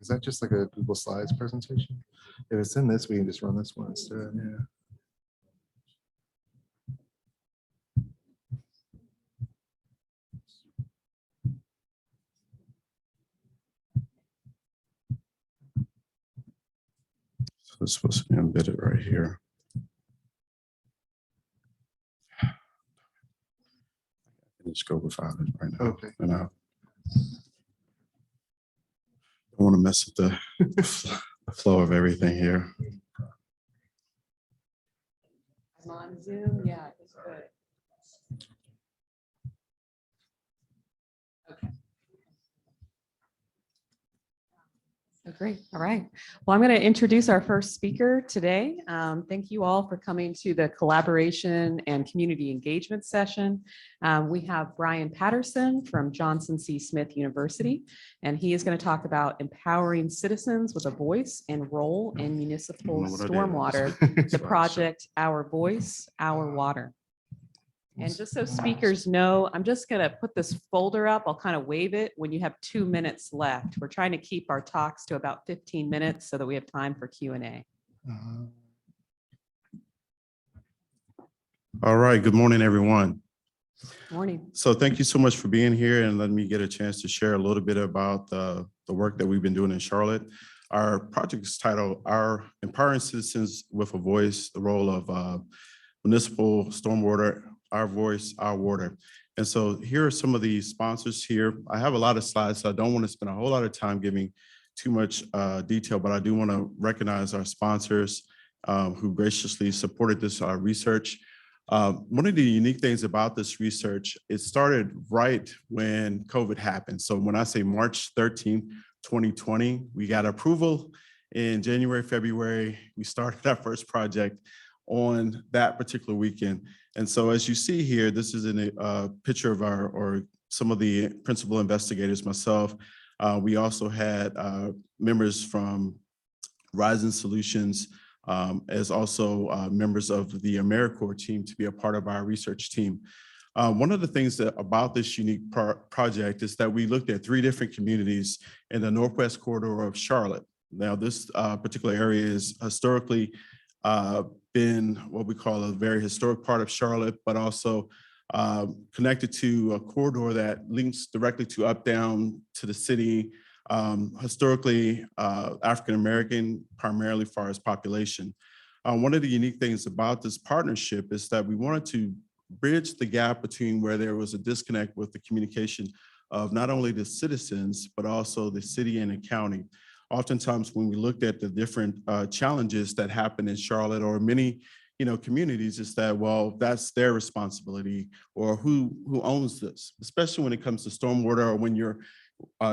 Is that just like a Google Slides presentation? If it's in this, we can just run this one instead. Yeah. So it's supposed to be embedded right here. I can just go without it right now. Okay. And I don't want to mess with the flow of everything here. I'm on Zoom. Yeah, it's good. Okay. Oh, great. All right. Well, I'm going to introduce our first speaker today. Thank you all for coming to the collaboration and community engagement session. We have Bryan Patterson from Johnson C. Smith University, and he is going to talk about empowering citizens with a voice and role in municipal stormwater, the project Our Voice, Our Water. And just so speakers know, I'm just going to put this folder up. I'll kind of wave it when you have 2 minutes left. We're trying to keep our talks to about 15 minutes so that we have time for Q&A. All right. Good morning, everyone. Morning. So thank you so much for being here and letting me get a chance to share a little bit about the work that we've been doing in Charlotte. Our project is titled Our Empowering Citizens with a Voice, the role of municipal stormwater, our voice, our water. And so here are some of the sponsors here. I have a lot of slides, so I don't want to spend a whole lot of time giving too much detail, but I do want to recognize our sponsors who graciously supported this research. One of the unique things about this research, it started right when COVID happened. So when I say March 13th, 2020, we got approval in January, February. We started our first project on that particular weekend. And so as you see here, this is in a picture of or some of the principal investigators, myself. We also had members from Rising Solutions, as also members of the AmeriCorps team to be a part of our research team. One of the things about this unique project is that we looked at 3 different communities in the Northwest corridor of Charlotte. Now, this particular area is historically been what we call a very historic part of Charlotte, but also connected to a corridor that links directly to down to the city, historically African-American, primarily as far as population. One of the unique things about this partnership is that we wanted to bridge the gap between where there was a disconnect with the communication of not only the citizens, but also the city and the county. Oftentimes when we looked at the different challenges that happen in Charlotte or many communities, is that, well, that's their responsibility, or who owns this, especially when it comes to stormwater, or when your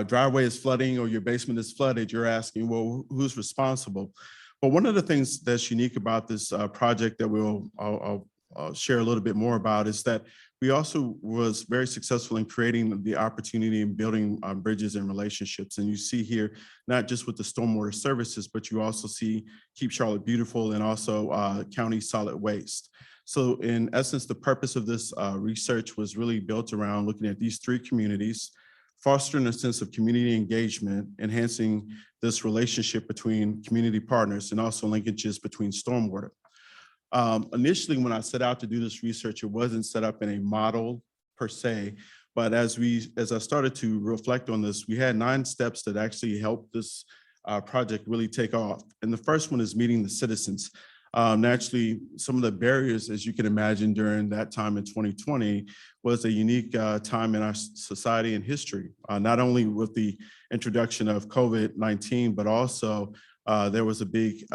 driveway is flooding or your basement is flooded, you're asking, well, who's responsible? But one of the things that's unique about this project that I'll share a little bit more about is that we also was very successful in creating the opportunity and building bridges and relationships. And you see here, not just with the stormwater services, but you also see Keep Charlotte Beautiful and also county solid waste. So in essence, the purpose of this research was really built around looking at these 3 communities, fostering a sense of community engagement, enhancing this relationship between community partners, and also linkages between stormwater. Initially, when I set out to do this research, it wasn't set up in a model per se, but as I started to reflect on this, we had 9 steps that actually helped this project really take off. And the first one is meeting the citizens. Naturally, some of the barriers, as you can imagine, during that time in 2020 was a unique time in our society and history, not only with the introduction of COVID-19, but also there was a big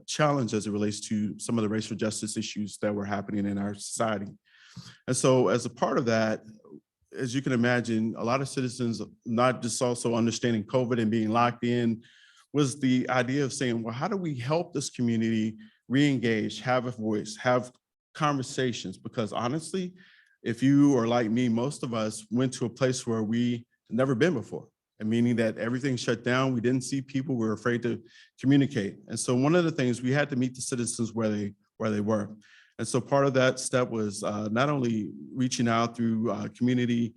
challenge as it relates to some of the racial justice issues that were happening in our society. And so as a part of that, as you can imagine, a lot of citizens, not just also understanding COVID and being locked in, was the idea of saying, well, how do we help this community re-engage, have a voice, have conversations? Because honestly, if you are like me, most of us went to a place where we had never been before. And meaning that everything shut down, we didn't see people, we were afraid to communicate. And so one of the things, we had to meet the citizens where they were. And so part of that step was not only reaching out through community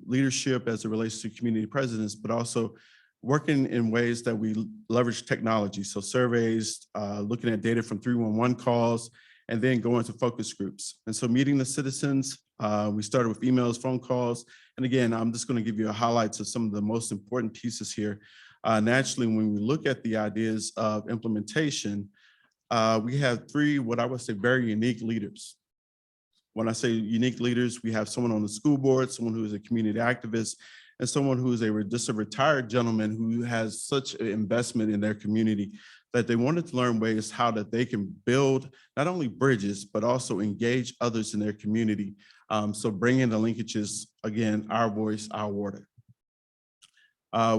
leadership as it relates to community presidents, but also working in ways that we leverage technology. So surveys, looking at data from 311 calls, and then going to focus groups. And so meeting the citizens, we started with emails, phone calls. And again, I'm just going to give you highlights of some of the most important pieces here. Naturally, when we look at the ideas of implementation, we have three, what I would say, very unique leaders. When I say unique leaders, we have someone on the school board, someone who is a community activist, and someone who is just a retired gentleman who has such an investment in their community that they wanted to learn ways how that they can build not only bridges, but also engage others in their community. So bringing the linkages, again, our voice, our water.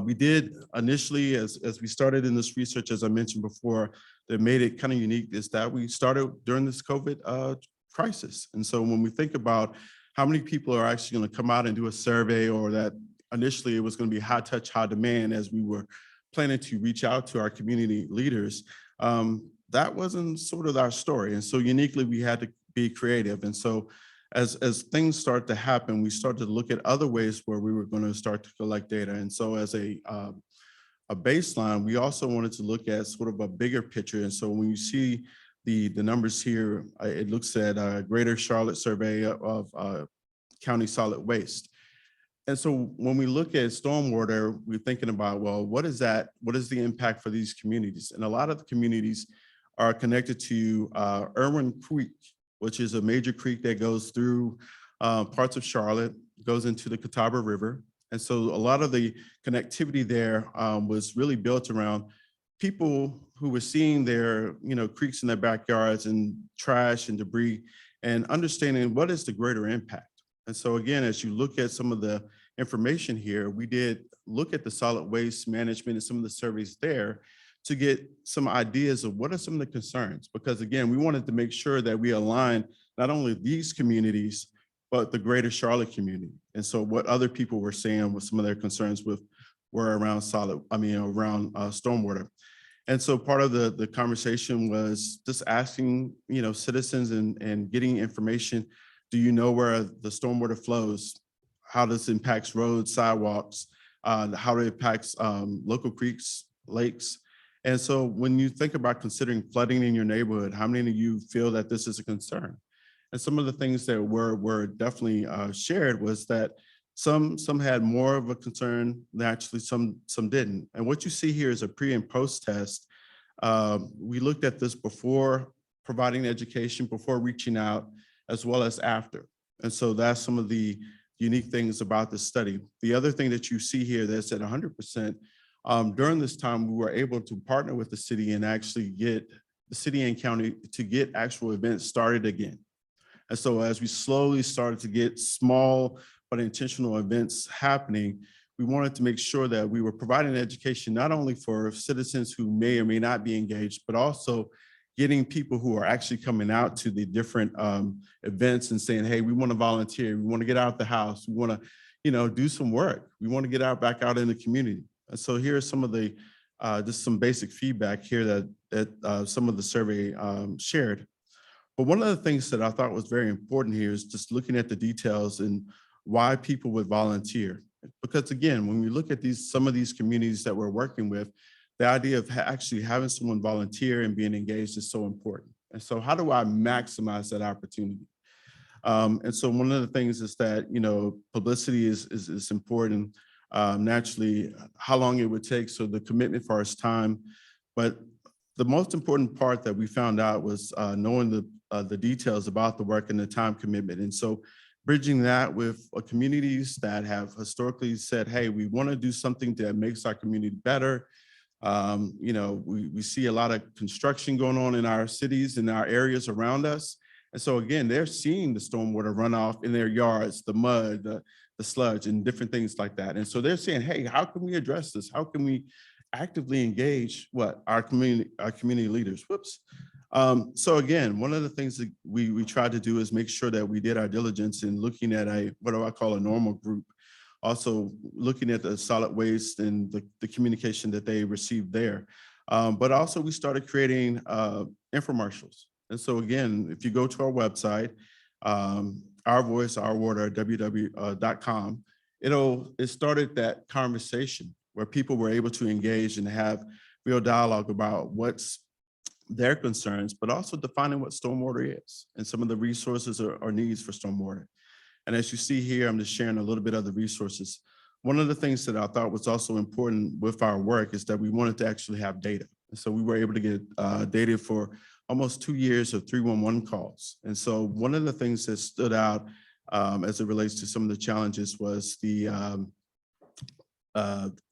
We did initially, as we started in this research, as I mentioned before, that made it kind of unique is that we started during this COVID crisis. And so when we think about how many people are actually going to come out and do a survey, or that initially it was going to be high touch, high demand as we were planning to reach out to our community leaders, that wasn't sort of our story. And so uniquely, we had to be creative. And so as things start to happen, we started to look at other ways where we were going to start to collect data. And so as a baseline, we also wanted to look at sort of a bigger picture. And so when you see the numbers here, it looks at a Greater Charlotte survey of county solid waste. And so when we look at stormwater, we're thinking about, well, what is that? What is the impact for these communities? And a lot of the communities are connected to Irwin Creek, which is a major creek that goes through parts of Charlotte, goes into the Catawba River. And so a lot of the connectivity there was really built around people who were seeing their, creeks in their backyards and trash and debris, and understanding what is the greater impact. And so again, as you look at some of the information here, we did look at the solid waste management and some of the surveys there to get some ideas of what are some of the concerns. Because again, we wanted to make sure that we align not only these communities, but the greater Charlotte community. And so what other people were saying with some of their concerns were around stormwater. And so part of the conversation was just asking, citizens and getting information. Do you know where the stormwater flows? How this impacts roads, sidewalks, how it impacts local creeks, lakes. And so when you think about considering flooding in your neighborhood, how many of you feel that this is a concern? And some of the things that were definitely shared was that some had more of a concern, naturally some didn't. And what you see here is a pre and post test. We looked at this before providing education, before reaching out, as well as after. And so that's some of the unique things about this study. The other thing that you see here that's at 100%, during this time, we were able to partner with the city and actually get the city and county to get actual events started again. And so as we slowly started to get small but intentional events happening, we wanted to make sure that we were providing education not only for citizens who may or may not be engaged, but also getting people who are actually coming out to the different events and saying, hey, we want to volunteer. We want to get out the house. We want to, do some work. We want to get back out in the community. And so here's some of the, just some basic feedback here that some of the survey shared. But one of the things that I thought was very important here is just looking at the details and why people would volunteer. Because again, when we look at some of these communities that we're working with, the idea of actually having someone volunteer and being engaged is so important. And so how do I maximize that opportunity? And so one of the things is that, publicity is important. Naturally, how long it would take, so the commitment for us time. But the most important part that we found out was knowing the details about the work and the time commitment. And so bridging that with communities that have historically said, hey, we want to do something that makes our community better. We see a lot of construction going on in our cities and our areas around us. And so again, they're seeing the stormwater runoff in their yards, the mud, the sludge, and different things like that. And so they're saying, hey, how can we address this? How can we actively engage our community leaders? Whoops. So again, one of the things that we tried to do is make sure that we did our diligence in looking at what do I call a normal group. Also looking at the solid waste and the communication that they received there. But also we started creating infomercials. And so again, if you go to our website, Our Voice, Our Water, www.com, it started that conversation where people were able to engage and have real dialogue about what's their concerns, but also defining what stormwater is and some of the resources or needs for stormwater. And as you see here, I'm just sharing a little bit of the resources. One of the things that I thought was also important with our work is that we wanted to actually have data. And so we were able to get data for almost 2 years of 311 calls. And so one of the things that stood out as it relates to some of the challenges was the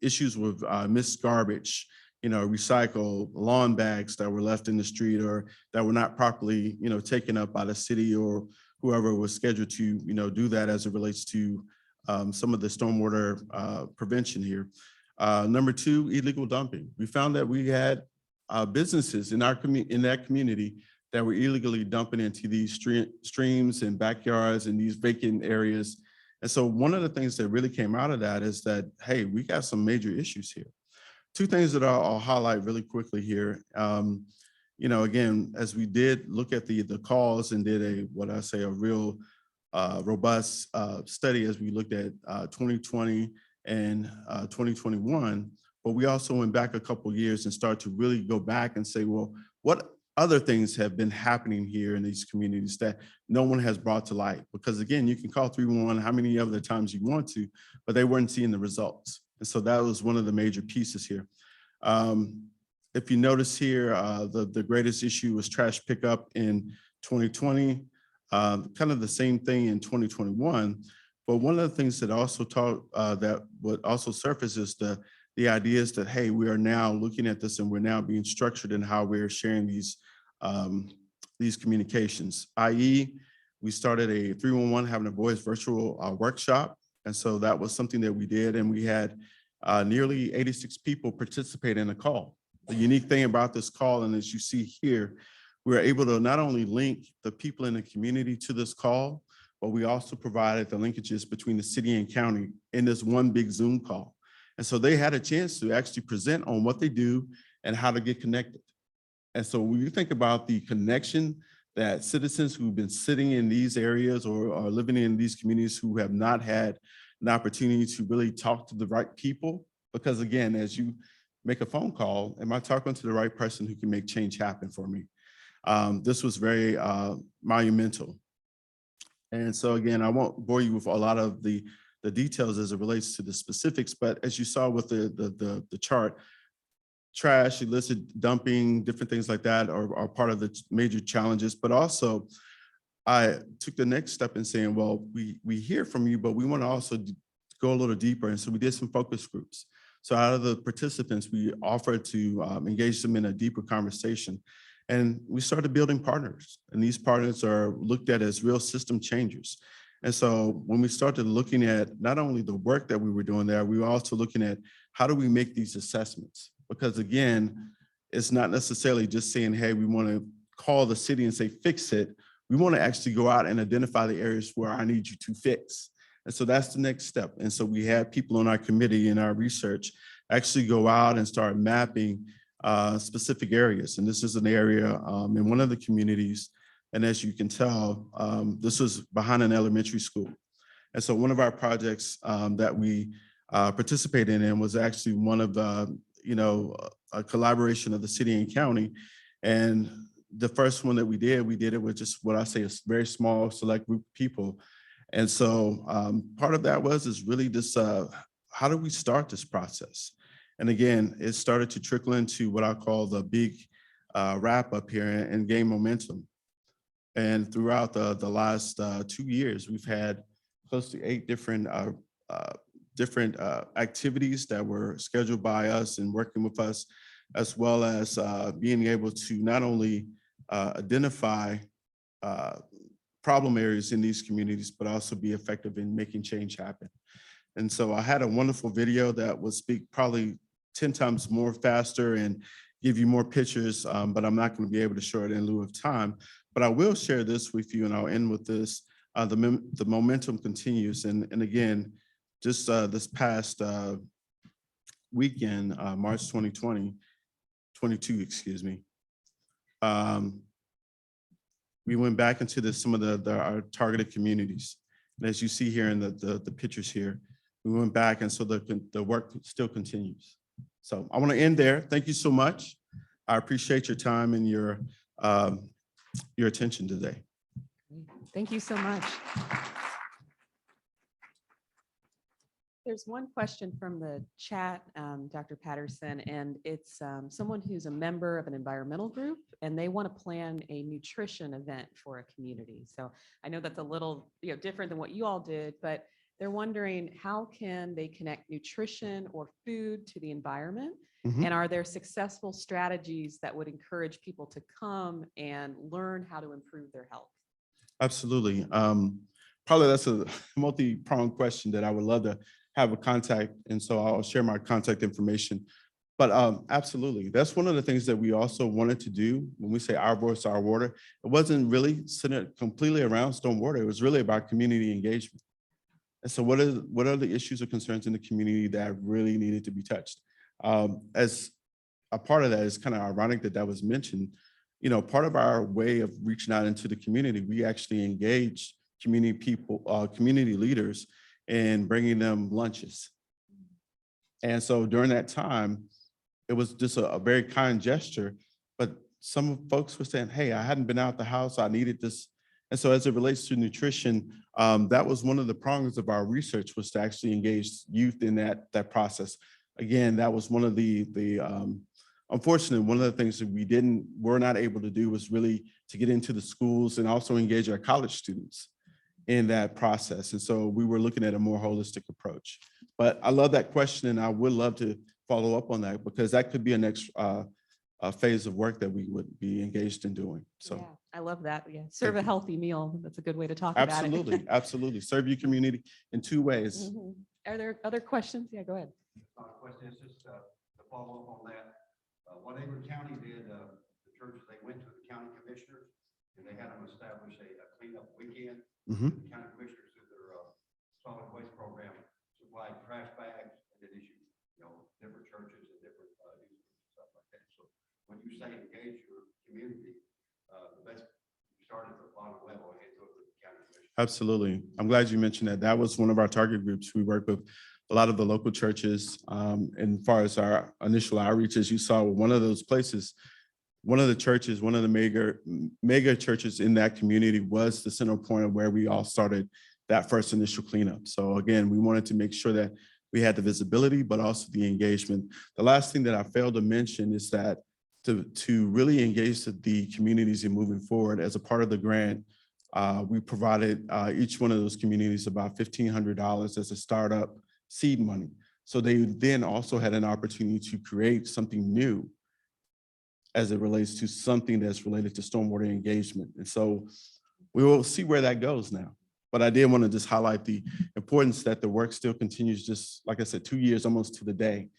issues with missed garbage, recycle lawn bags that were left in the street or that were not properly, taken up by the city or whoever was scheduled to, do that as it relates to some of the stormwater prevention here. Number 2, illegal dumping. We found that we had businesses in that community that were illegally dumping into these streams and backyards and these vacant areas. And so one of the things that really came out of that is that, hey, we got some major issues here. 2 things that I'll highlight really quickly here. Again, as we did look at the calls and did a real robust study as we looked at 2020 and 2021, but we also went back a couple of years and started to really go back and say, well, what other things have been happening here in these communities that no one has brought to light? Because again, you can call 311 how many other times you want to, but they weren't seeing the results. And so that was one of the major pieces here. If you notice here, the greatest issue was trash pickup in 2020, kind of the same thing in 2021. But one of the things that also that would also surface is the ideas that, hey, we are now looking at this and we're now being structured in how we're sharing these communications, i.e. we started a 311 having a voice virtual workshop. And so that was something that we did. And we had nearly 86 people participate in the call. The unique thing about this call, and as you see here, we were able to not only link the people in the community to this call, but we also provided the linkages between the city and county in this one big Zoom call. And so they had a chance to actually present on what they do and how to get connected. And so when you think about the connection that citizens who've been sitting in these areas or are living in these communities who have not had an opportunity to really talk to the right people, because again, as you make a phone call, am I talking to the right person who can make change happen for me? This was very monumental. And so again, I won't bore you with a lot of the details as it relates to the specifics, but as you saw with the chart, trash, illicit dumping, different things like that are part of the major challenges. But also, I took the next step in saying, well, we hear from you, but we want to also go a little deeper. And so we did some focus groups. So out of the participants, we offered to engage them in a deeper conversation. And we started building partners. And these partners are looked at as real system changers. And so when we started looking at not only the work that we were doing there, we were also looking at how do we make these assessments? Because again, it's not necessarily just saying, hey, we want to call the city and say, fix it. We want to actually go out and identify the areas where I need you to fix. And so that's the next step. And so we had people on our committee in our research actually go out and start mapping specific areas. And this is an area in one of the communities. And as you can tell, this was behind an elementary school. And so one of our projects that we participated in was actually one of the, a collaboration of the city and county. And the first one that we did it with just what I say is very small select group of people. And so part of that is really this, how do we start this process? And again, it started to trickle into what I call the big wrap up here and gain momentum. And throughout the last 2 years, we've had close to 8 different activities that were scheduled by us and working with us, as well as being able to not only identify problem areas in these communities, but also be effective in making change happen. And so I had a wonderful video that would speak probably 10 times more faster and give you more pictures, but I'm not going to be able to show it in lieu of time. But I will share this with you, and I'll end with this. The momentum continues. And again, just this past weekend, March 2022, excuse me, we went back into some of our targeted communities. And as you see here in the pictures here, We went back, and so the work still continues. So I want to end there. Thank you so much. I appreciate your time and your attention today. Thank you so much. There's one question from the chat, Dr. Patterson, and it's someone who's a member of an environmental group, and they want to plan a nutrition event for a community. So I know that's a little different than what you all did, but they're wondering how can they connect nutrition or food to the environment? Mhm. And are there successful strategies that would encourage people to come and learn how to improve their health? Absolutely. Probably that's a multi-pronged question that I would love to have a contact. And so I'll share my contact information. But absolutely, that's one of the things that we also wanted to do when we say our voice, our water. It wasn't really centered completely around stormwater. It was really about community engagement. And so what are the issues or concerns in the community that really needed to be touched? As a part of that, is kind of ironic that that was mentioned. Part of our way of reaching out into the community, we actually engaged community people, community leaders, and bringing them lunches. And so during that time, it was just a very kind gesture, but some folks were saying, hey, I hadn't been out the house, I needed this. And so as it relates to nutrition, that was one of the prongs of our research, was to actually engage youth in that process. Again, that was one of unfortunately, one of the things that we're not able to do was really to get into the schools and also engage our college students in that process. And so we were looking at a more holistic approach. But I love that question, and I would love to follow up on that, because that could be a next phase of work that we would be engaged in doing. So yeah, I love that. Yeah, serve a healthy meal. That's a good way to talk about it. absolutely, absolutely. Serve your community in two ways. Mhm. Are there other questions? Yeah, go ahead. Question is just to follow up on that. Whatever county did, the churches, they went to the county commissioners and they had them establish a cleanup weekend. Mhm. The county commissioners through their solid waste program supplied trash bags and then issued, different churches and different youth groups and stuff like that. So when you say engage your community, the best you start at the bottom level and go to the county commission. Absolutely. I'm glad you mentioned that. That was one of our target groups. We work with a lot of the local churches. And as far as our initial outreach, as you saw, one of those places, one of the churches, one of the mega churches in that community was the center point of where we all started that first initial cleanup. So again, we wanted to make sure that we had the visibility, but also the engagement. The last thing that I failed to mention is that to really engage the communities in moving forward, as a part of the grant, we provided each one of those communities about $1,500 as a startup seed money. So they then also had an opportunity to create something new as it relates to something that's related to stormwater engagement. And so we will see where that goes now. But I did want to just highlight the importance that the work still continues, just like I said, 2 years almost to the day.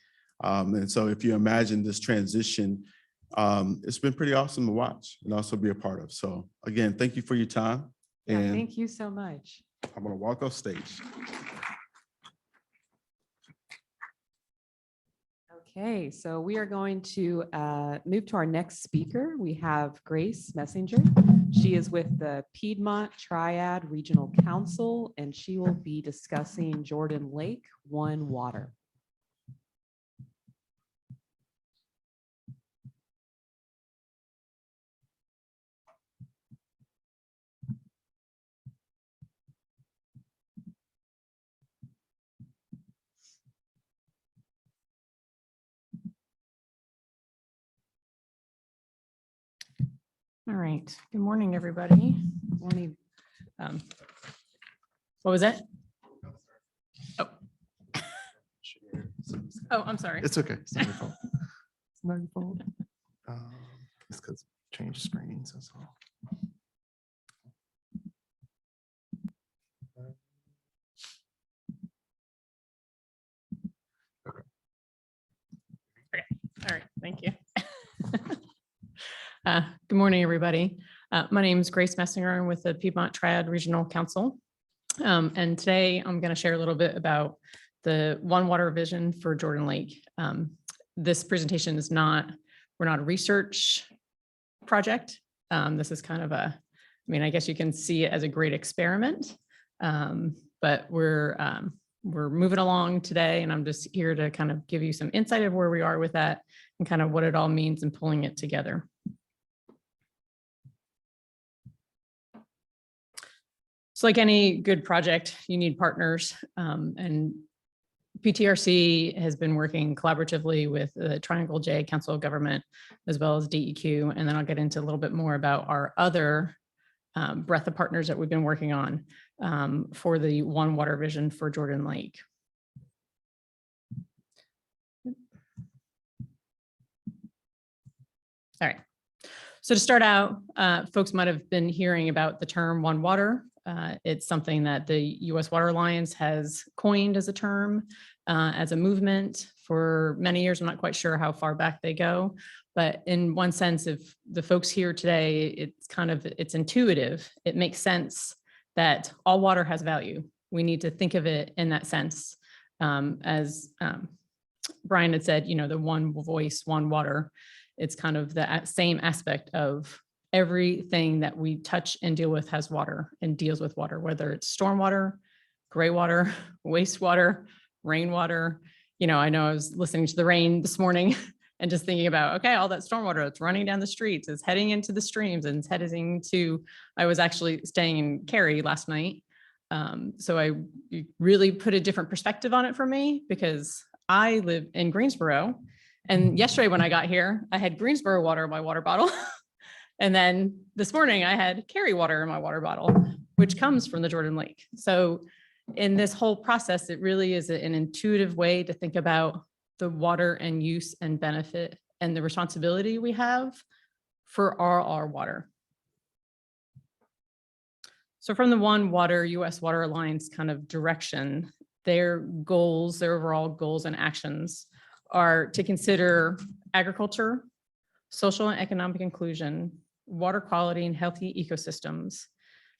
And so if you imagine this transition, it's been pretty awesome to watch and also be a part of. So again, thank you for your time. Yeah, And thank you so much. I'm going to walk off stage. Okay, so we are going to move to our next speaker. We have Grace Messenger. She is with the Piedmont Triad Regional Council, and she will be discussing Jordan Lake One Water. All right. Good morning, everybody. Morning. What was that? Oh, I'm sorry. It's okay. It's not your fault. It's not your fault. It's because change screens, that's all. All right. Thank you. Good morning, everybody. My name is Grace Messenger. I'm with the Piedmont Triad Regional Council. And today I'm going to share a little bit about the One Water vision for Jordan Lake. This presentation is we're not a research project. This is kind of I guess you can see it as a great experiment, but we're we're moving along today, and I'm just here to kind of give you some insight of where we are with that and kind of what it all means and pulling it together. So like any good project, you need partners, and PTRC has been working collaboratively with the Triangle J Council of Government, as well as DEQ. And then I'll get into a little bit more about our other breadth of partners that we've been working on for the One Water vision for Jordan Lake. All right. So to start out, folks might have been hearing about the term One Water. It's something that the U.S. Water Alliance has coined as a term, as a movement for many years. I'm not quite sure how far back they go, but in one sense, if the folks here today, it's intuitive. It makes sense that all water has value. We need to think of it in that sense. As Bryan had said, the one voice, one water. It's kind of the same aspect of everything that we touch and deal with has water and deals with water, whether it's stormwater, gray water, wastewater, rainwater. I know I was listening to the rain this morning and just thinking about, okay, all that stormwater that's running down the streets is heading into the streams and it's heading to, I was actually staying in Cary last night. So I really put a different perspective on it for me because I live in Greensboro. And yesterday when I got here, I had Greensboro water in my water bottle. And then this morning I had Cary water in my water bottle, which comes from the Jordan Lake. So in this whole process, it really is an intuitive way to think about the water and use and benefit and the responsibility we have for our water. So from the One Water U.S. Water Alliance kind of direction, their goals, their overall goals and actions are to consider agriculture, social and economic inclusion, water quality and healthy ecosystems,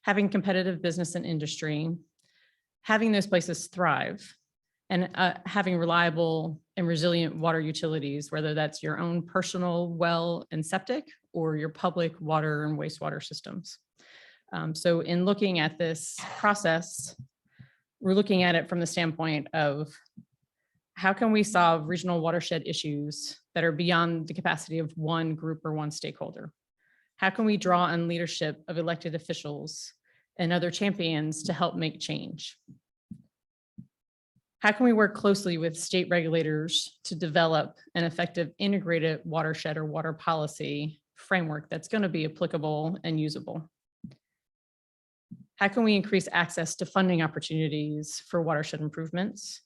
having competitive business and industry, having those places thrive, and having reliable and resilient water utilities, whether that's your own personal well and septic or your public water and wastewater systems. So in looking at this process, we're looking at it from the standpoint of how can we solve regional watershed issues that are beyond the capacity of one group or one stakeholder? How can we draw on leadership of elected officials and other champions to help make change? How can we work closely with state regulators to develop an effective integrated watershed or water policy framework that's going to be applicable and usable? How can we increase access to funding opportunities for watershed improvements?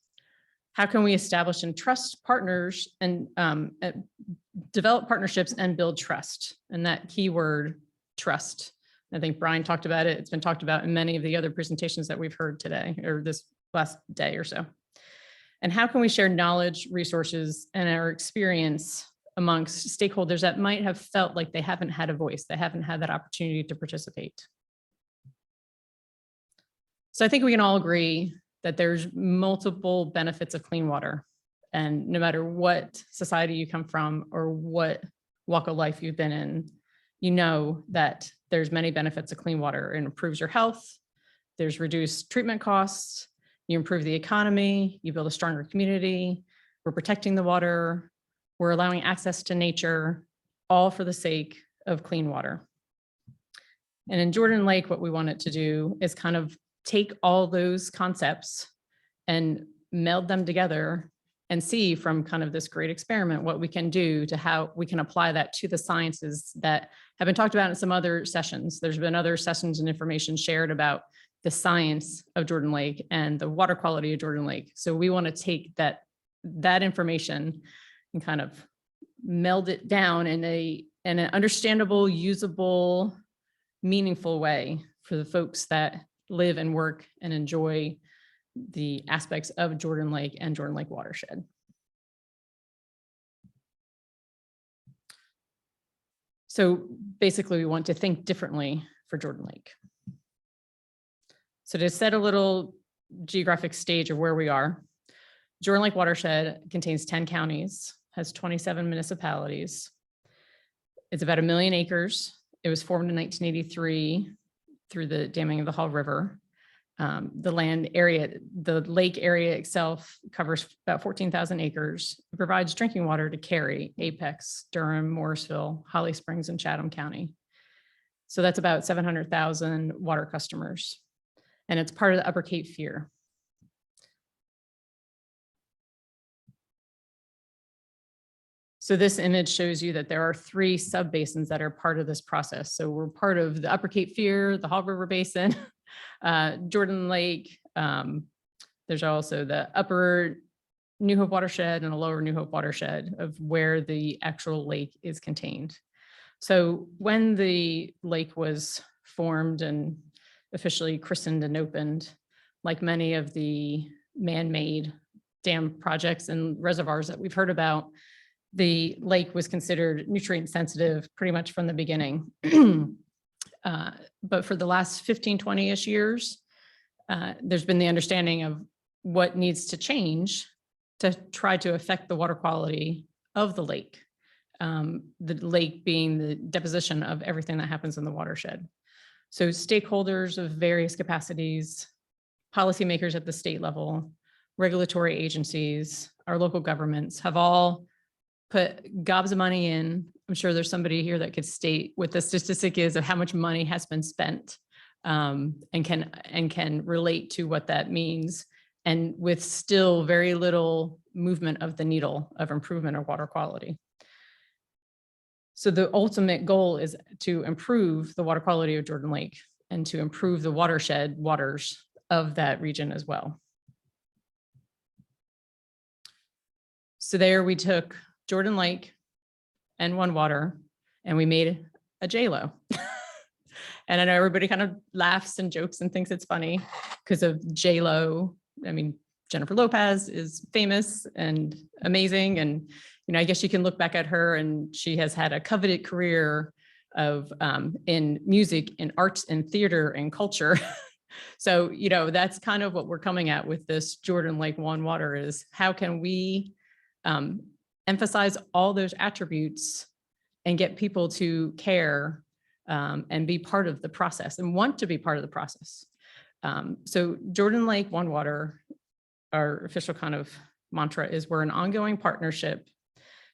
How can we establish and trust partners and develop partnerships and build trust? And that keyword, trust. I think Bryan talked about it. It's been talked about in many of the other presentations that we've heard today or this last day or so. And how can we share knowledge, resources, and our experience amongst stakeholders that might have felt like they haven't had a voice, they haven't had that opportunity to participate? So I think we can all agree that there's multiple benefits of clean water. And no matter what society you come from or what walk of life you've been in, you know that there's many benefits of clean water. It improves your health, there's reduced treatment costs, you improve the economy, you build a stronger community, we're protecting the water, we're allowing access to nature, all for the sake of clean water. And in Jordan Lake, what we wanted to do is kind of take all those concepts and meld them together and see from kind of this great experiment what we can do to how we can apply that to the sciences that have been talked about in some other sessions. There's been other sessions and information shared about the science of Jordan Lake and the water quality of Jordan Lake. So we want to take that information and kind of meld it down in an understandable, usable, meaningful way for the folks that live and work and enjoy the aspects of Jordan Lake and Jordan Lake watershed. So basically we want to think differently for Jordan Lake. So to set a little geographic stage of where we are, Jordan Lake watershed contains 10 counties, has 27 municipalities. It's about 1 million acres. It was formed in 1983 through the damming of the Hall River. The land area, the lake area itself covers about 14,000 acres. It provides drinking water to Cary, Apex, Durham, Morrisville, Holly Springs, and Chatham County. So that's about 700,000 water customers. And it's part of the Upper Cape Fear. So this image shows you that there are 3 subbasins that are part of this process. So we're part of the Upper Cape Fear, the Hog River Basin, Jordan Lake. There's also the Upper New Hope Watershed and a Lower New Hope Watershed of where the actual lake is contained. So when the lake was formed and officially christened and opened, like many of the man-made dam projects and reservoirs that we've heard about, the lake was considered nutrient sensitive pretty much from the beginning. But for the last 15, 20-ish years, there's been the understanding of what needs to change to try to affect the water quality of the lake. The lake being the deposition of everything that happens in the watershed. So stakeholders of various capacities, policymakers at the state level, regulatory agencies, our local governments have all put gobs of money in. I'm sure there's somebody here that could state what the statistic is of how much money has been spent, and can relate to what that means, and with still very little movement of the needle of improvement of water quality. So the ultimate goal is to improve the water quality of Jordan Lake and to improve the watershed waters of that region as well. So there we took Jordan Lake and One Water and we made a JLOW. And I know everybody kind of laughs and jokes and thinks it's funny because of JLOW. I mean, Jennifer Lopez is famous and amazing. And, you know, I guess you can look back at her and she has had a coveted career of in music, in arts and theater and culture. So, you know, that's kind of what we're coming at with this Jordan Lake One Water is how can we emphasize all those attributes and get people to care and be part of the process and want to be part of the process. So Jordan Lake One Water, our official kind of mantra is we're an ongoing partnership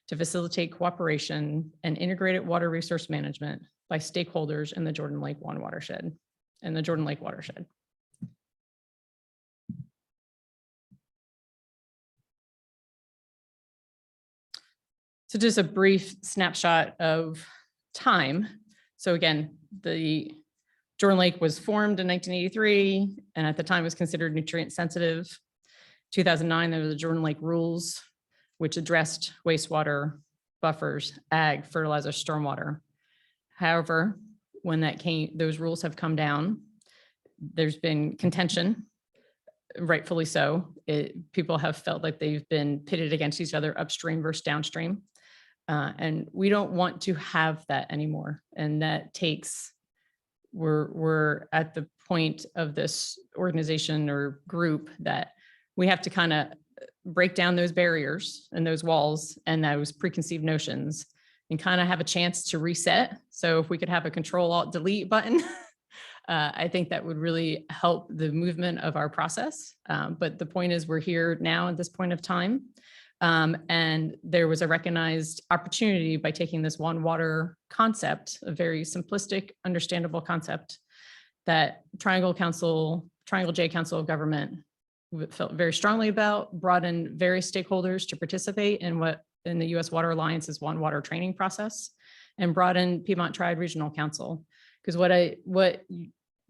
to facilitate cooperation and integrated water resource management by stakeholders in the Jordan Lake One Watershed and the Jordan Lake Watershed. So just a brief snapshot of time. So again, the Jordan Lake was formed in 1983, and at the time was considered nutrient sensitive. 2009, there were the Jordan Lake rules, which addressed wastewater, buffers, ag, fertilizer, stormwater. However, when that came, those rules have come down. There's been contention, rightfully so. People have felt like they've been pitted against each other upstream versus downstream. And we don't want to have that anymore. And that takes, we're at the point of this organization or group that we have to kind of break down those barriers and those walls and those preconceived notions and kind of have a chance to reset. So if we could have a Control-Alt-Delete button, I think that would really help the movement of our process. But the point is we're here now at this point of time. And there was a recognized opportunity by taking this One Water concept, a very simplistic, understandable concept that Triangle J Council of Government felt very strongly about, brought in various stakeholders to participate in what in the U.S. Water Alliance's One Water training process, and brought in Piedmont Triad Regional Council. Because what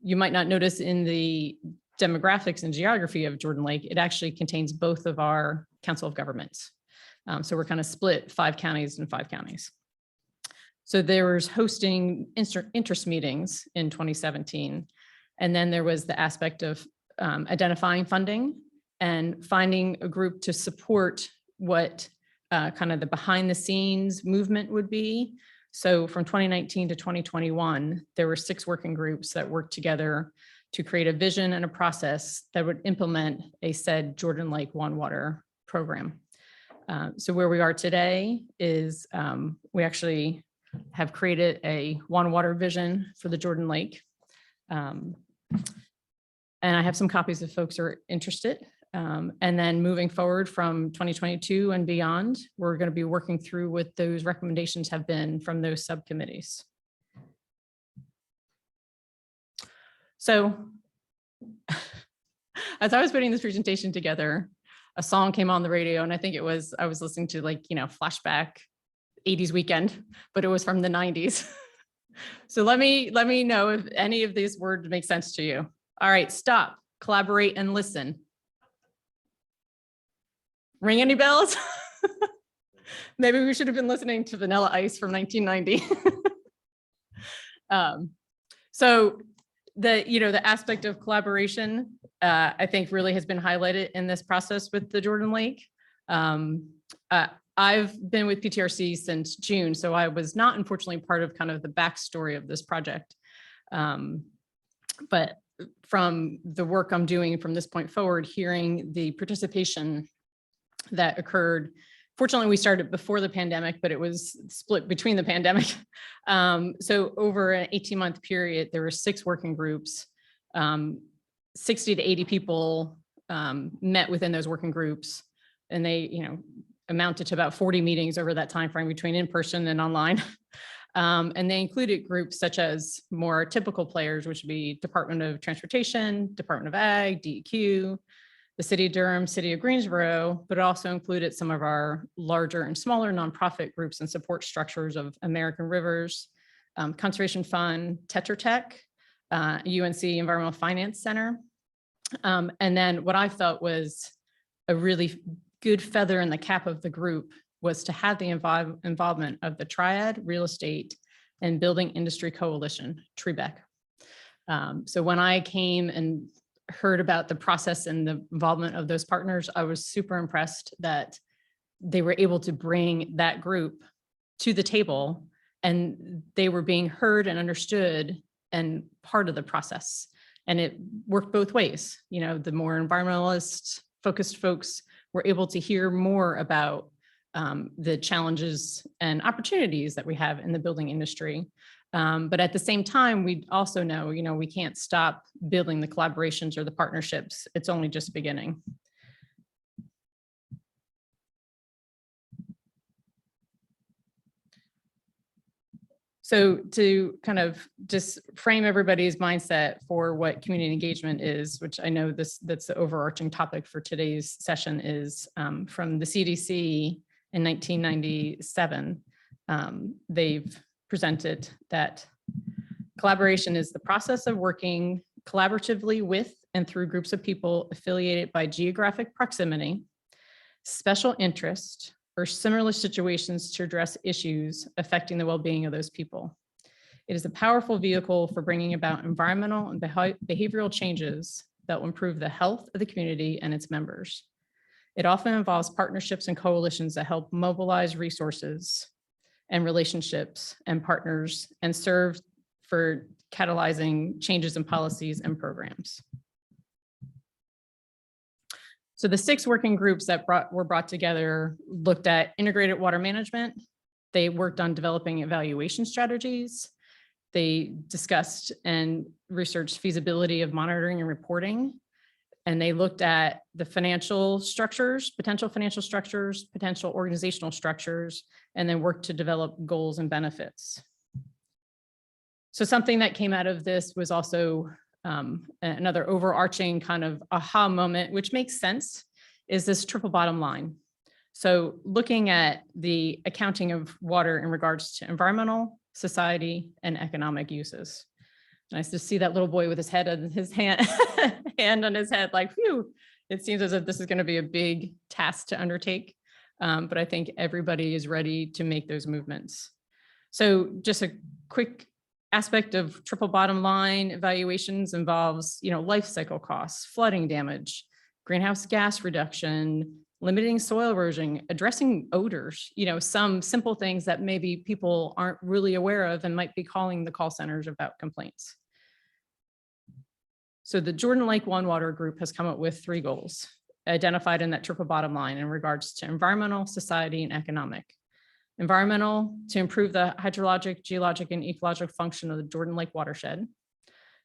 you might not notice in the demographics and geography of Jordan Lake, it actually contains both of our Council of Governments. So we're kind of split 5 counties and 5 counties. So there was hosting interest meetings in 2017. And then there was the aspect of identifying funding and finding a group to support what kind of the behind the scenes movement would be. So from 2019 to 2021, there were 6 working groups that worked together to create a vision and a process that would implement a said Jordan Lake One Water program. So where we are today is we actually have created a One Water vision for the Jordan Lake. And I have some copies if folks are interested. And then moving forward from 2022 and beyond, we're going to be working through what those recommendations have been from those subcommittees. So as I was putting this presentation together, a song came on the radio, and I think I was listening to, like, flashback 80s weekend, but it was from the 90s. So let me know if any of these words make sense to you. All right, stop, collaborate, and listen. Ring any bells? Maybe we should have been listening to Vanilla Ice from 1990. So the aspect of collaboration, I think, really has been highlighted in this process with the Jordan Lake. I've been with PTRC since June, so I was not, unfortunately, part of kind of the backstory of this project. But from the work I'm doing from this point forward, hearing the participation that occurred. Fortunately, we started before the pandemic, but it was split between the pandemic. So over an 18-month period, there were 6 working groups, 60 to 80 people met within those working groups, and they, amounted to about 40 meetings over that time frame between in-person and online. And they included groups such as more typical players, which would be Department of Transportation, Department of Ag, DEQ, the City of Durham, City of Greensboro, but it also included some of our larger and smaller nonprofit groups and support structures of American Rivers, Conservation Fund, Tetra Tech, UNC Environmental Finance Center. And then what I felt was a really good feather in the cap of the group was to have the involvement of the Triad, Real Estate, and Building Industry Coalition, TREBEC. So when I came and heard about the process and the involvement of those partners, I was super impressed that they were able to bring that group to the table, and they were being heard and understood and part of the process. And it worked both ways. The more environmentalist focused folks were able to hear more about the challenges and opportunities that we have in the building industry. But at the same time, we also know, we can't stop building the collaborations or the partnerships. It's only just beginning. So to kind of just frame everybody's mindset for what community engagement is, which I know that's the overarching topic for today's session, is from the CDC in 1997. They've presented that collaboration is the process of working collaboratively with and through groups of people affiliated by geographic proximity, special interest, or similar situations to address issues affecting the well-being of those people. It is a powerful vehicle for bringing about environmental and behavioral changes that will improve the health of the community and its members. It often involves partnerships and coalitions that help mobilize resources and relationships and partners and serve for catalyzing changes in policies and programs. So the 6 working groups that were brought together looked at integrated water management. They worked on developing evaluation strategies. They discussed and researched feasibility of monitoring and reporting. And they looked at the financial structures, potential organizational structures, and then worked to develop goals and benefits. So something that came out of this was also another overarching kind of aha moment, which makes sense, is this triple bottom line. So looking at the accounting of water in regards to environmental, society, and economic uses. Nice to see that little boy with his head on his hand on his head, like, phew, it seems as if this is going to be a big task to undertake. But I think everybody is ready to make those movements. So just a quick aspect of triple bottom line evaluations involves, life cycle costs, flooding damage, greenhouse gas reduction, limiting soil erosion, addressing odors, some simple things that maybe people aren't really aware of and might be calling the call centers about complaints. So the Jordan Lake One Water Group has come up with 3 goals identified in that triple bottom line in regards to environmental, society, and economic. Environmental, to improve the hydrologic, geologic, and ecological function of the Jordan Lake watershed.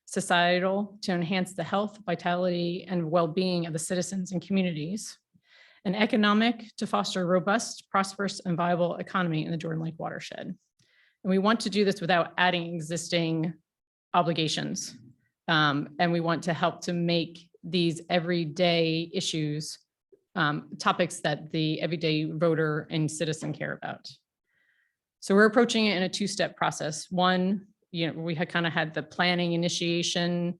societal to enhance the health, vitality, and well-being of the citizens and communities, and economic to foster a robust, prosperous, and viable economy in the Jordan Lake watershed. And we want to do this without adding existing obligations. And we want to help to make these everyday issues topics that the everyday voter and citizen care about. So we're approaching it in a two-step process. One, we had kind of had the planning initiation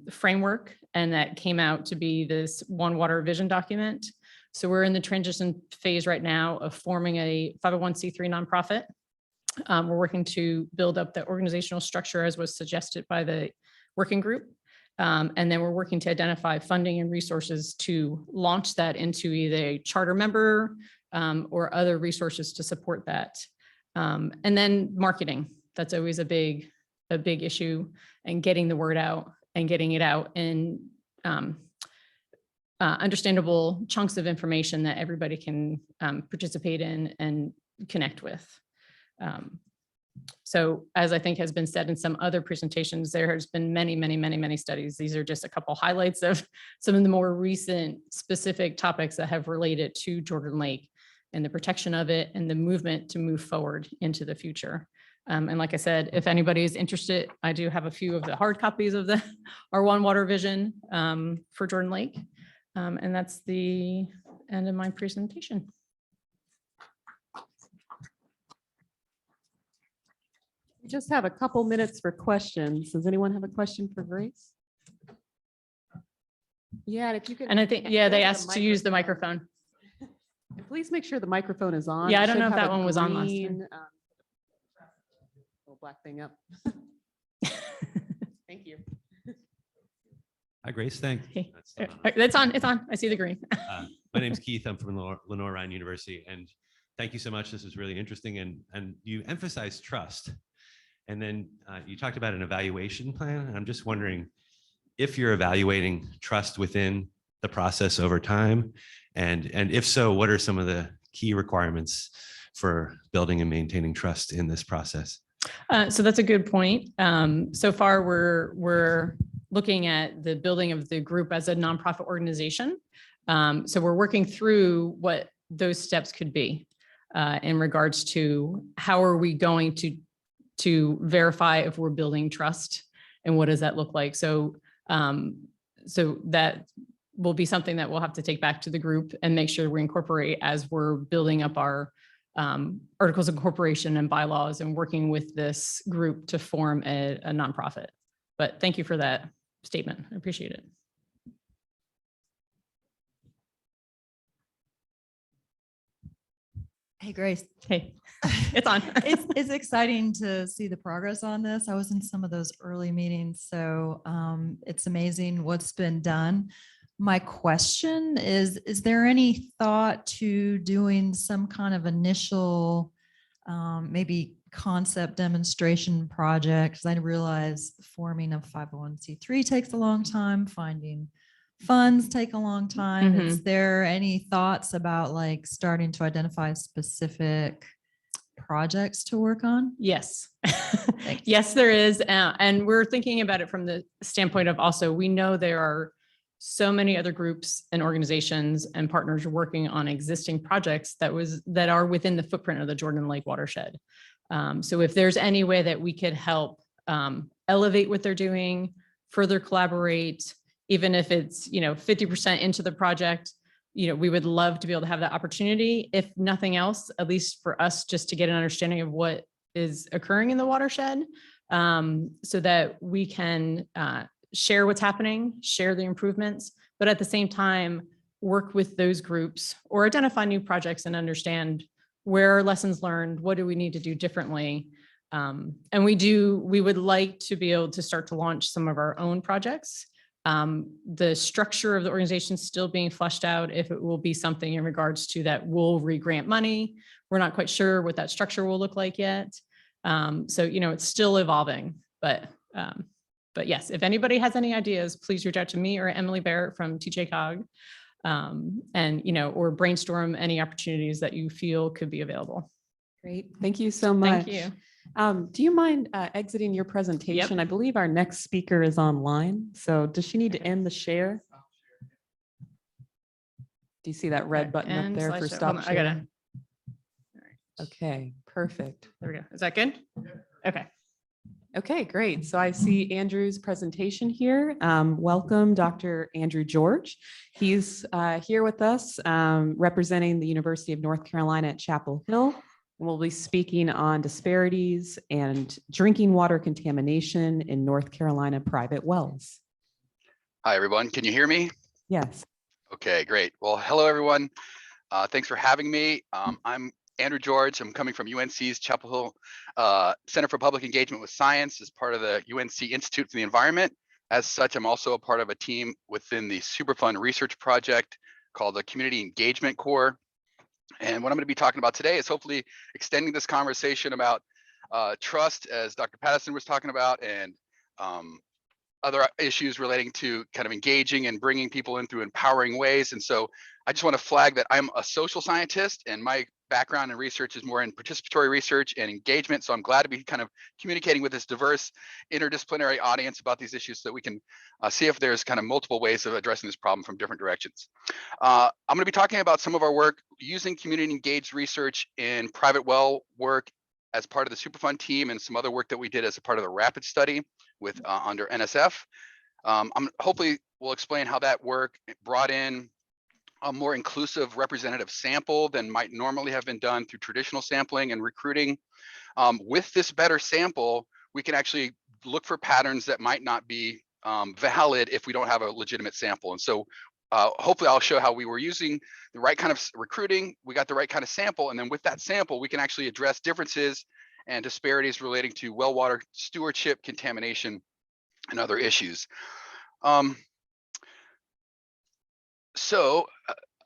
framework, and that came out to be this One Water vision document. So we're in the transition phase right now of forming a 501c3 nonprofit. We're working to build up the organizational structure as was suggested by the working group. And then we're working to identify funding and resources to launch that into either a charter member or other resources to support that. And then marketing, that's always a big issue, and getting the word out and getting it out in understandable chunks of information that everybody can participate in and connect with. So as I think has been said in some other presentations, there has been many studies. These are just a couple highlights of some of the more recent specific topics that have related to Jordan Lake and the protection of it and the movement to move forward into the future. And like I said, if anybody is interested, I do have a few of the hard copies of our One Water vision for Jordan Lake. And that's the end of my presentation. We just have a couple minutes for questions. Does anyone have a question for Grace? Yeah, and if you could. And I think, yeah, they asked to use the microphone. And please make sure the microphone is on. Yeah, It I don't should know if have that a one was on last green, time. Little black thing up. Thank you. Hi, Grace. Thanks. Okay. That's on. It's on. I see the green. My name's Keith. I'm from Lenore Ryan University, and thank you so much. This was really interesting, and you emphasized trust. And then you talked about an evaluation plan. And I'm just wondering if you're evaluating trust within the process over time, and if so, what are some of the key requirements for building and maintaining trust in this process? So that's a good point. So far, we're looking at the building of the group as a nonprofit organization. So we're working through what those steps could be in regards to how are we going to verify if we're building trust, and what does that look like? So so that will be something that we'll have to take back to the group and make sure we incorporate as we're building up our articles of incorporation and bylaws and working with this group to form a nonprofit. But thank you for that statement. I appreciate it. Hey, Grace. Hey, it's on. It's exciting to see the progress on this. I was in some of those early meetings, so it's amazing what's been done. My question is there any thought to doing some kind of initial, maybe concept demonstration project? Because I realize forming a 501c3 takes a long time, finding funds take a long time. Is there any thoughts about like starting to identify specific projects to work on? Yes. Yes, there is. And we're thinking about it from the standpoint of also, we know there are so many other groups and organizations and partners working on existing projects that are within the footprint of the Jordan Lake watershed. So if there's any way that we could help elevate what they're doing, further collaborate, even if it's 50% into the project, we would love to be able to have that opportunity. If nothing else, at least for us, just to get an understanding of what is occurring in the watershed, so that we can share what's happening, share the improvements, but at the same time, work with those groups or identify new projects and understand where are lessons learned, what do we need to do differently. And we would like to be able to start to launch some of our own projects. The structure of the organization is still being fleshed out. If it will be something in regards to that we'll re-grant money, we're not quite sure what that structure will look like yet. So, it's still evolving, but yes, if anybody has any ideas, please reach out to me or Emily Barrett from TJ Cog, and, or brainstorm any opportunities that you feel could be available. Great. Thank you so much. Thank you. Do you mind exiting your presentation? I believe our next speaker is online. So does she need to end the share? Do you see that red button up And there for slideshow. stop Hold on, I gotta, share? Okay, perfect. there we go. Is that good? Okay. Okay, great. So I see Andrew's presentation here. Welcome, Dr. Andrew George. He's here with us representing the University of North Carolina at Chapel Hill. And we'll be speaking on disparities and drinking water contamination in North Carolina private wells. Hi, everyone. Can you hear me? Yes. Okay, great. Well, hello, everyone. Thanks for having me. I'm Andrew George. I'm coming from UNC's Chapel Hill Center for Public Engagement with Science as part of the UNC Institute for the Environment. As such, I'm also a part of a team within the Superfund research project called the Community Engagement Core. And what I'm going to be talking about today is hopefully extending this conversation about trust, as Dr. Patterson was talking about, and other issues relating to kind of engaging and bringing people in through empowering ways. And so I just want to flag that I'm a social scientist, and my background in research is more in participatory research and engagement. So I'm glad to be kind of communicating with this diverse interdisciplinary audience about these issues so that we can see if there's kind of multiple ways of addressing this problem from different directions. I'm going to be talking about some of our work using community engaged research in private well work as part of the Superfund team, and some other work that we did as a part of the RAPID study with under NSF. Hopefully we'll explain how that work brought in a more inclusive representative sample than might normally have been done through traditional sampling and recruiting. With this better sample, we can actually look for patterns that might not be valid if we don't have a legitimate sample. And so hopefully I'll show how we were using the right kind of recruiting, we got the right kind of sample, and then with that sample, we can actually address differences and disparities relating to well water stewardship, contamination, and other issues. So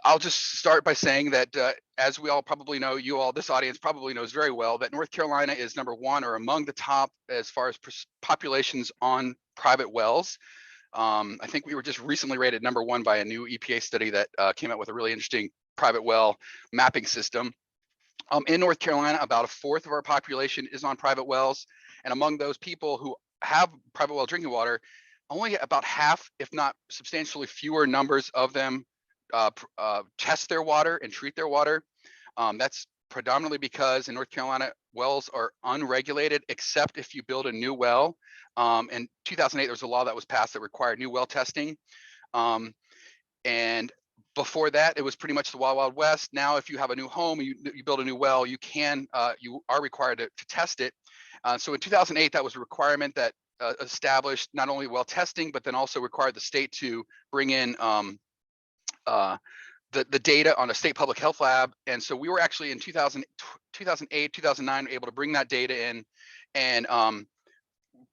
I'll just start by saying that as we all probably know, this audience probably knows very well that North Carolina is #1 or among the top as far as populations on private wells. I think we were just recently rated #1 by a new EPA study that came out with a really interesting private well mapping system. In North Carolina, about 1/4 of our population is on private wells. And among those people who have private well drinking water, only about half, if not substantially fewer numbers of them test their water and treat their water. That's predominantly because in North Carolina, wells are unregulated, except if you build a new well. In 2008, there was a law that was passed that required new well testing. And before that, it was pretty much the Wild Wild West. Now, if you have a new home, you build a new well, you are required to test it. So in 2008, that was a requirement that established not only well testing, but then also required the state to bring in the data on a state public health lab. And so we were actually in 2008, 2009, able to bring that data in and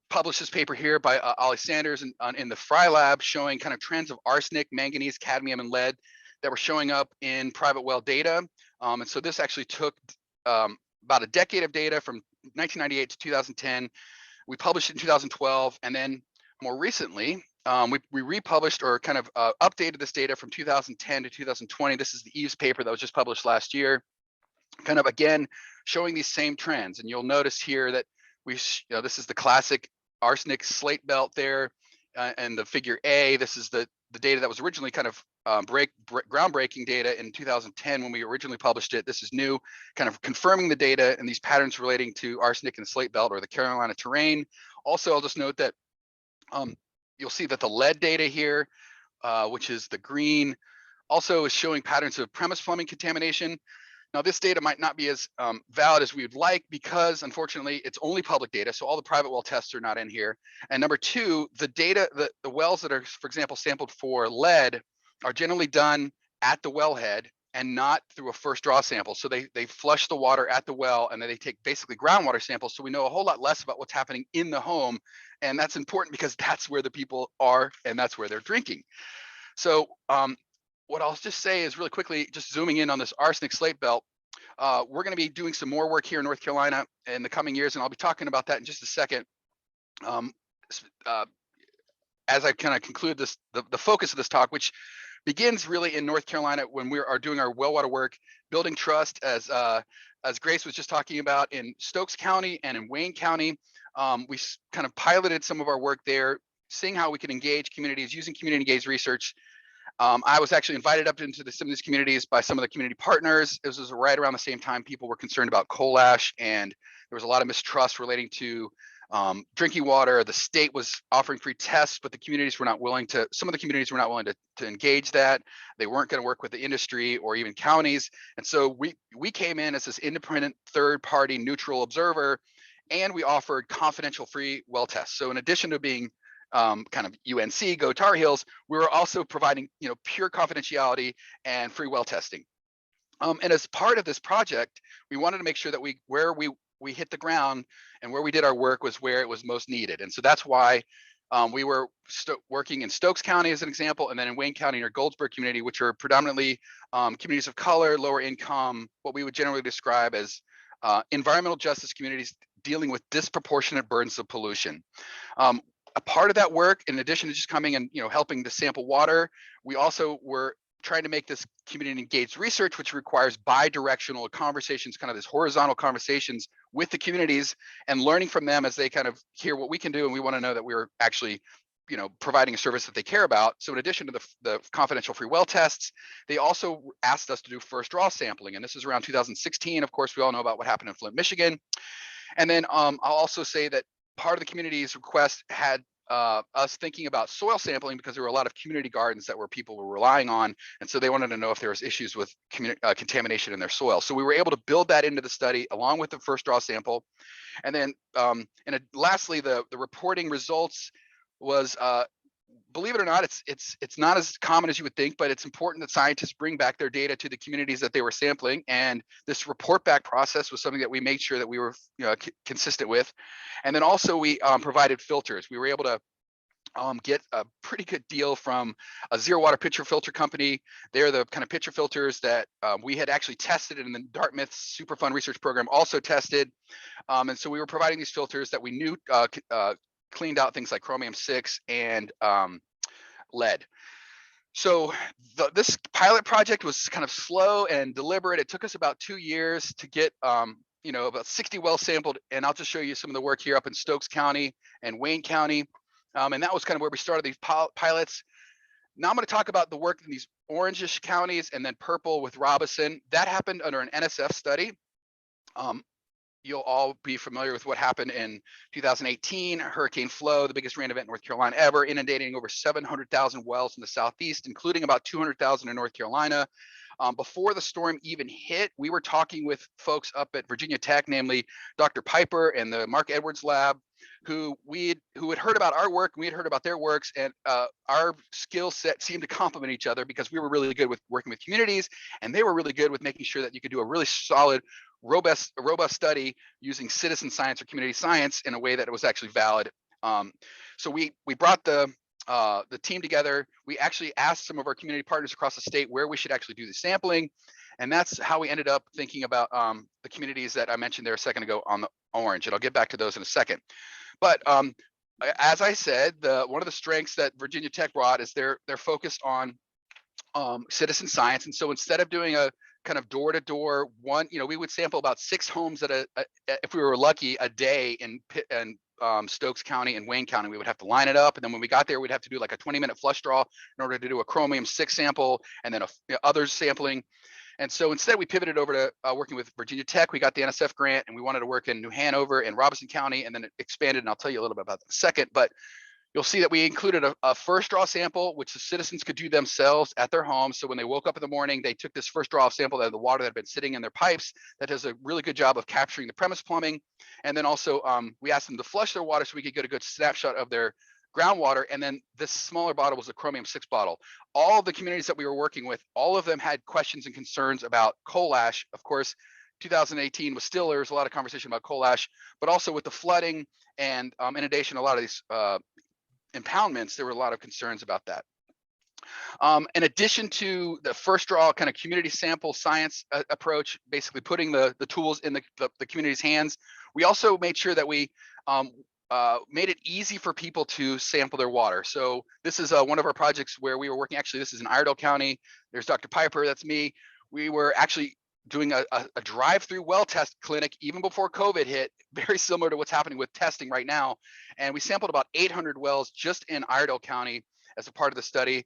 publish this paper here by Ollie Sanders in the WRRI lab, showing kind of trends of arsenic, manganese, cadmium, and lead that were showing up in private well data. And so this actually took about a decade of data from 1998 to 2010. We published it in 2012, and then more recently, we republished or kind of updated this data from 2010 to 2020. This is the Eves paper that was just published last year, kind of again showing these same trends. And you'll notice here that this is the classic arsenic slate belt there, and the figure A. This is the data that was originally kind of groundbreaking data in 2010 when we originally published it. This is new, kind of confirming the data and these patterns relating to arsenic and slate belt or the Carolina terrain. Also, I'll just note that you'll see that the lead data here, which is the green, also is showing patterns of premise plumbing contamination. Now, this data might not be as valid as we would like because, unfortunately, it's only public data, so all the private well tests are not in here. And number two, the data, the wells that are, for example, sampled for lead are generally done at the wellhead and not through a first draw sample. So they flush the water at the well, and then they take basically groundwater samples. So we know a whole lot less about what's happening in the home. And that's important because that's where the people are and that's where they're drinking. So what I'll just say is really quickly, just zooming in on this arsenic slate belt, we're going to be doing some more work here in North Carolina in the coming years, and I'll be talking about that in just a second. As I kind of conclude this, the focus of this talk, which begins really in North Carolina when we are doing our well water work, building trust as Grace was just talking about in Stokes County and in Wayne County. We kind of piloted some of our work there, seeing how we can engage communities using community engaged research. I was actually invited up into some of these communities by some of the community partners. This was right around the same time people were concerned about coal ash, and there was a lot of mistrust relating to drinking water. The state was offering free tests, but the communities were not willing to, some of the communities were not willing to engage that. They weren't going to work with the industry or even counties. And so we came in as this independent third party neutral observer, and we offered confidential free well tests. So in addition to being kind of UNC, go Tar Heels, we were also providing, pure confidentiality and free well testing. And as part of this project, we wanted to make sure that where we hit the ground and where we did our work was where it was most needed. And so that's why we were working in Stokes County as an example, and then in Wayne County in our Goldsburg community, which are predominantly communities of color, lower income, what we would generally describe as environmental justice communities dealing with disproportionate burdens of pollution. A part of that work, in addition to just coming and helping to sample water, we also were trying to make this community engaged research, which requires bi-directional conversations, kind of this horizontal conversations with the communities and learning from them as they kind of hear what we can do. And we want to know that we're actually, providing a service that they care about. So in addition to the confidential free well tests, they also asked us to do first draw sampling. And this is around 2016. Of course, we all know about what happened in Flint, Michigan. And then I'll also say that part of the community's request had us thinking about soil sampling because there were a lot of community gardens that people were relying on. And so they wanted to know if there was issues with contamination in their soil. So we were able to build that into the study along with the first draw sample. And then lastly, the reporting results was, believe it or not, it's not as common as you would think, but it's important that scientists bring back their data to the communities that they were sampling. And this report back process was something that we made sure that we were consistent with. And then also we provided filters. We were able to get a pretty good deal from a zero water pitcher filter company. They're the kind of pitcher filters that we had actually tested, and the Dartmouth Superfund research program also tested. And so we were providing these filters that we knew cleaned out things like chromium-6 and lead. So this pilot project was kind of slow and deliberate. It took us about 2 years to get about 60 wells sampled. And I'll just show you some of the work here up in Stokes County and Wayne County. And that was kind of where we started these pilots. Now I'm going to talk about the work in these orangish counties and then purple with Robinson. That happened under an NSF study. You'll all be familiar with what happened in 2018, Hurricane Flo, the biggest rain event in North Carolina ever, inundating over 700,000 wells in the Southeast, including about 200,000 in North Carolina. Before the storm even hit, we were talking with folks up at Virginia Tech, namely Dr. Piper and the Mark Edwards lab, who had heard about our work, and we had heard about their works, and our skill set seemed to complement each other because we were really good with working with communities, and they were really good with making sure that you could do a really solid, robust study using citizen science or community science in a way that it was actually valid. So we brought the team together. We actually asked some of our community partners across the state where we should actually do the sampling. And that's how we ended up thinking about the communities that I mentioned there a second ago on the orange. And I'll get back to those in a second. But as I said, one of the strengths that Virginia Tech brought is they're focused on citizen science. And so instead of doing a kind of door-to-door one, we would sample about 6 homes if we were lucky, a day in Stokes County and Wayne County. We would have to line it up, and then when we got there, we'd have to do like a 20-minute flush draw in order to do a chromium-6 sample and then other sampling. And so instead, we pivoted over to working with Virginia Tech. We got the NSF grant, and we wanted to work in New Hanover and Robinson County, and then it expanded, and I'll tell you a little bit about that in a second. But you'll see that we included a first draw sample, which the citizens could do themselves at their homes. So when they woke up in the morning, they took this first draw sample of the water that had been sitting in their pipes. That does a really good job of capturing the premise plumbing. And then also we asked them to flush their water so we could get a good snapshot of their groundwater. And then this smaller bottle was a chromium-6 bottle. All of the communities that we were working with, all of them had questions and concerns about coal ash. Of course, 2018 was still, there was a lot of conversation about coal ash, but also with the flooding and inundation, a lot of these impoundments, there were a lot of concerns about that. In addition to the first draw kind of community sample science approach, basically putting the tools in the community's hands, we also made sure that we made it easy for people to sample their water. So this is one of our projects where we were working, actually, this is in Iredell County. There's Dr. Piper, that's me. We were actually doing a drive-through well test clinic even before COVID hit, very similar to what's happening with testing right now. And we sampled about 800 wells just in Iredell County as a part of the study.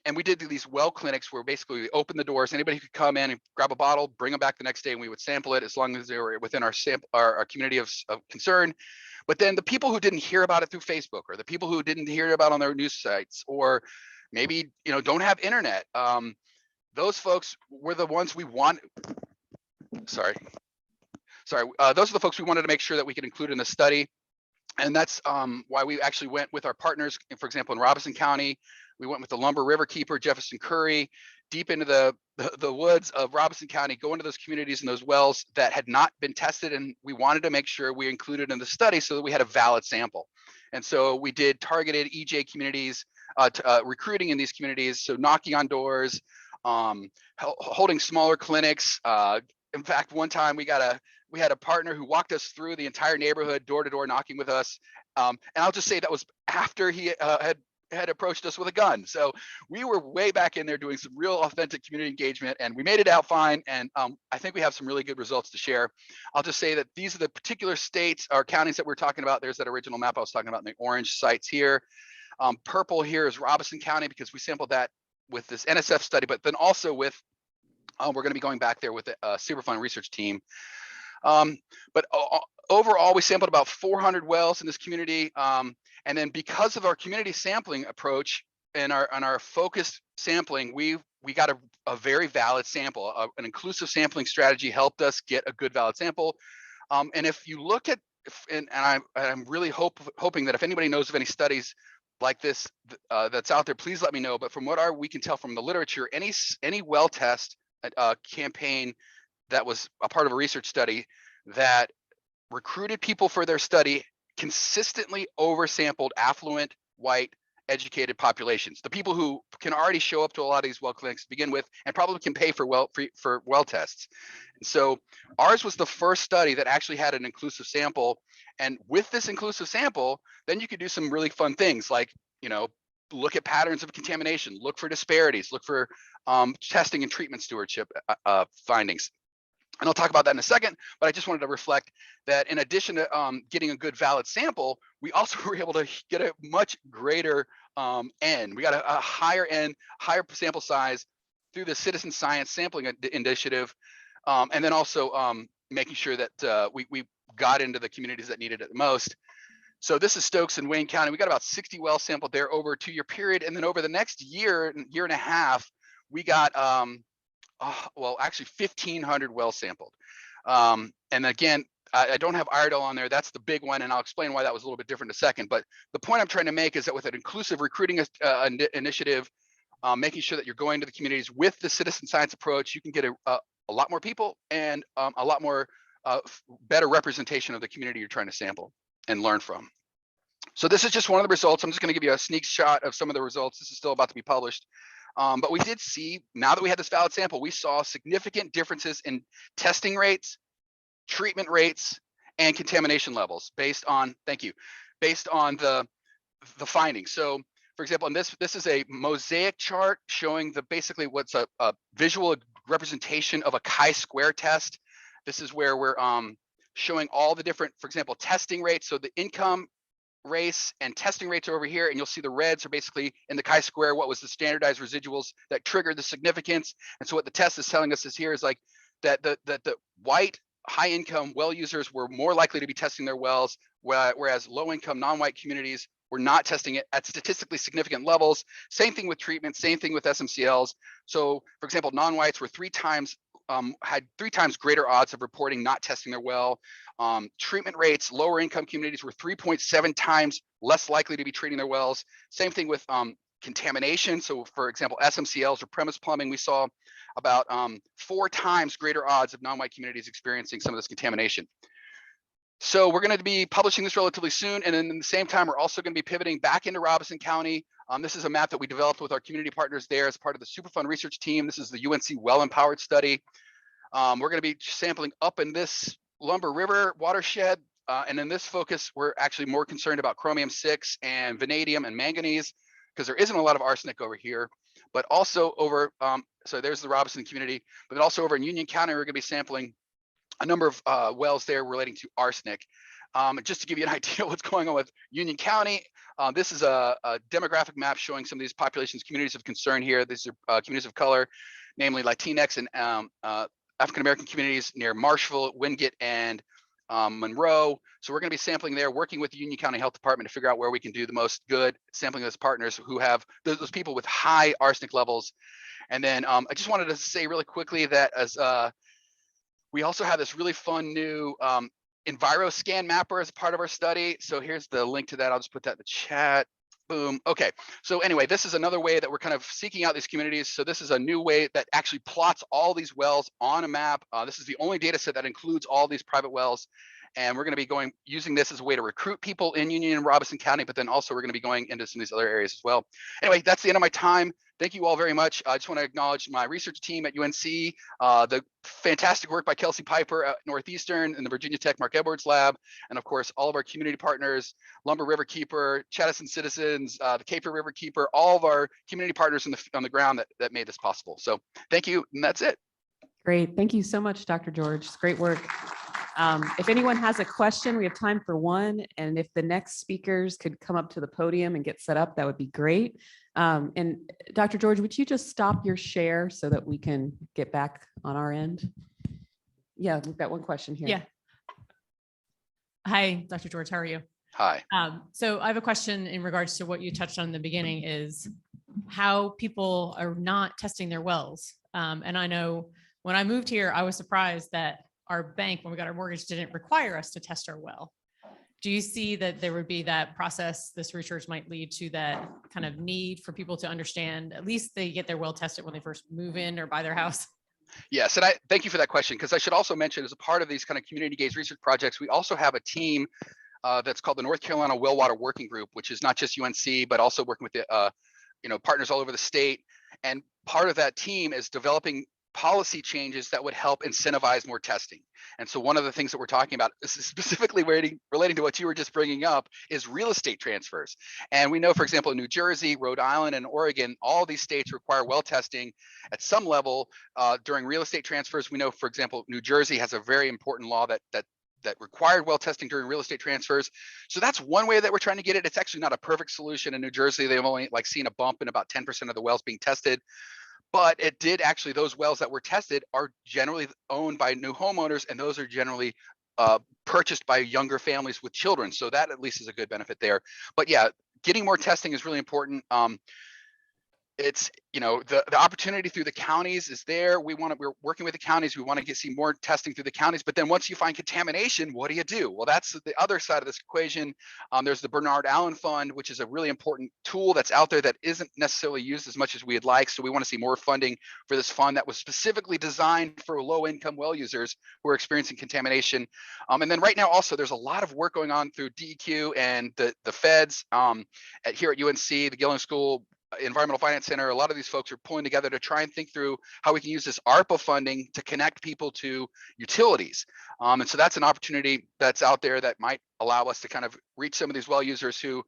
And we did do these well clinics where basically we opened the doors, anybody could come in and grab a bottle, bring them back the next day, and we would sample it as long as they were within our community of concern. But then the people who didn't hear about it through Facebook, or the people who didn't hear about it on their news sites, or maybe don't have internet, those folks were the ones we want. Those are the folks we wanted to make sure that we could include in the study. And that's why we actually went with our partners, for example, in Robeson County. We went with the Lumber River Keeper, Jefferson Curry, deep into the woods of Robeson County, go into those communities and those wells that had not been tested. And we wanted to make sure we included in the study so that we had a valid sample. And so we did targeted EJ communities, recruiting in these communities. So knocking on doors, holding smaller clinics. In fact, one time we had a partner who walked us through the entire neighborhood, door to door, knocking with us. And I'll just say that was after he had approached us with a gun. So we were way back in there doing some real authentic community engagement, and we made it out fine. And I think we have some really good results to share. I'll just say that these are the particular states or counties that we're talking about. There's that original map I was talking about in the orange sites here. Purple here is Robeson County because we sampled that with this NSF study, but then also with, we're going to be going back there with a Superfund research team. But overall, we sampled about 400 wells in this community. And then because of our community sampling approach and our focused sampling, we got a very valid sample. An inclusive sampling strategy helped us get a good valid sample. And if you look at, and I'm really hoping that if anybody knows of any studies like this that's out there, please let me know. But from what we can tell from the literature, any well test campaign that was a part of a research study that recruited people for their study consistently oversampled affluent, white, educated populations, the people who can already show up to a lot of these well clinics to begin with and probably can pay for well tests. And so ours was the first study that actually had an inclusive sample. And with this inclusive sample, then you could do some really fun things like, look at patterns of contamination, look for disparities, look for testing and treatment stewardship findings. And I'll talk about that in a second, but I just wanted to reflect that in addition to getting a good valid sample, we also were able to get a much greater N. We got a higher N, higher sample size through the citizen science sampling initiative. And then also making sure that we got into the communities that needed it the most. So this is Stokes and Wayne County. We got about 60 wells sampled there over a 2-year period. And then over the next year and a half, we got, actually 1,500 wells sampled. And again, I don't have Iredell on there. That's the big one. And I'll explain why that was a little bit different in a second. But the point I'm trying to make is that with an inclusive recruiting initiative, making sure that you're going to the communities with the citizen science approach, you can get a lot more people and a lot more better representation of the community you're trying to sample and learn from. So this is just one of the results. I'm just going to give you a sneak shot of some of the results. This is still about to be published. But we did see, now that we had this valid sample, we saw significant differences in testing rates, treatment rates, and contamination levels based on, the findings. So for example, and this is a mosaic chart showing basically what's a visual representation of a chi-square test. This is where we're showing all the different, for example, testing rates. So the income, race, and testing rates are over here, and you'll see the reds are basically in the chi-square, what was the standardized residuals that triggered the significance. And so what the test is telling us is here is like that the white high-income well users were more likely to be testing their wells, whereas low-income non-white communities were not testing it at statistically significant levels. Same thing with treatment, same thing with SMCLs. So for example, non-whites were had 3 times greater odds of reporting not testing their well. Treatment rates, lower income communities were 3.7 times less likely to be treating their wells. Same thing with contamination. So for example, SMCLs or premise plumbing, we saw about 4 times greater odds of non-white communities experiencing some of this contamination. So we're going to be publishing this relatively soon. And then at the same time, we're also going to be pivoting back into Robeson County. This is a map that we developed with our community partners there as part of the Superfund research team. This is the UNC Well Empowered study. We're going to be sampling up in this Lumber River watershed And in this focus, we're actually more concerned about chromium-6 and vanadium and manganese, because there isn't a lot of arsenic over here, but also over, so there's the Robinson community, but then also over in Union County, we're gonna be sampling a number of wells there relating to arsenic. Just to give you an idea what's going on with Union County, this is a demographic map showing some of these populations, communities of concern here. These are communities of color, namely Latinx and African-American communities near Marshville, Wingate, and Monroe. So we're going to be sampling there, working with the Union County Health Department to figure out where we can do the most good, sampling those partners who have those people with high arsenic levels. And then I just wanted to say really quickly that as we also have this really fun new EnviroScan mapper as a part of our study. So here's the link to that. I'll just put that in the chat. Boom. Okay. So anyway, this is another way that we're kind of seeking out these communities. So this is a new way that actually plots all these wells on a map. This is the only data set that includes all these private wells. And we're going to be using this as a way to recruit people in Union and Robeson County, but then also we're going to be going into some of these other areas as well. Anyway, that's the end of my time. Thank you all very much. I just want to acknowledge my research team at UNC, the fantastic work by Kelsey Piper at Northeastern and the Virginia Tech Mark Edwards Lab, and of course, all of our community partners, Lumber River Keeper, Chattison Citizens, the Caper River Keeper, all of our community partners on the ground that made this possible. So thank you, and that's it. Great. Thank you so much, Dr. George. It's great work. If anyone has a question, we have time for one. And if the next speakers could come up to the podium and get set up, that would be great. And Dr. George, would you just stop your share so that we can get back on our end? Yeah, we've got one question here. Yeah. Hi, Dr. George, how are you? Hi. So I have a question in regards to what you touched on in the beginning, is how people are not testing their wells. And I know when I moved here, I was surprised that our bank, when we got our mortgage, didn't require us to test our well. Do you see that there would be that process, this research might lead to that kind of need for people to understand, at least they get their well tested when they first move in or buy their house? Yes, and I thank you for that question, because I should also mention, as a part of these kind of community engaged research projects, we also have a team that's called the North Carolina Well Water Working Group, which is not just UNC, but also working with the partners all over the state. And part of that team is developing policy changes that would help incentivize more testing. And so one of the things that we're talking about, is specifically relating to what you were just bringing up, is real estate transfers. And we know, for example, in New Jersey, Rhode Island, and Oregon, all these states require well testing at some level during real estate transfers. We know, for example, New Jersey has a very important law that required well testing during real estate transfers. So that's one way that we're trying to get it. It's actually not a perfect solution. In New Jersey, they've only seen a bump in about 10% of the wells being tested. But it did actually, those wells that were tested are generally owned by new homeowners, and those are generally purchased by younger families with children. So that at least is a good benefit there. But yeah, getting more testing is really important. It's, the opportunity through the counties is there. We're working with the counties. We want to see more testing through the counties. But then once you find contamination, what do you do? Well, that's the other side of this equation. There's the Bernard Allen Fund, which is a really important tool that's out there that isn't necessarily used as much as we'd like. So we want to see more funding for this fund that was specifically designed for low-income well users who are experiencing contamination. And then right now also, there's a lot of work going on through DEQ and the feds here at UNC, the Gillen School Environmental Finance Center. A lot of these folks are pulling together to try and think through how we can use this ARPA funding to connect people to utilities. And so that's an opportunity that's out there that might allow us to kind of reach some of these well users who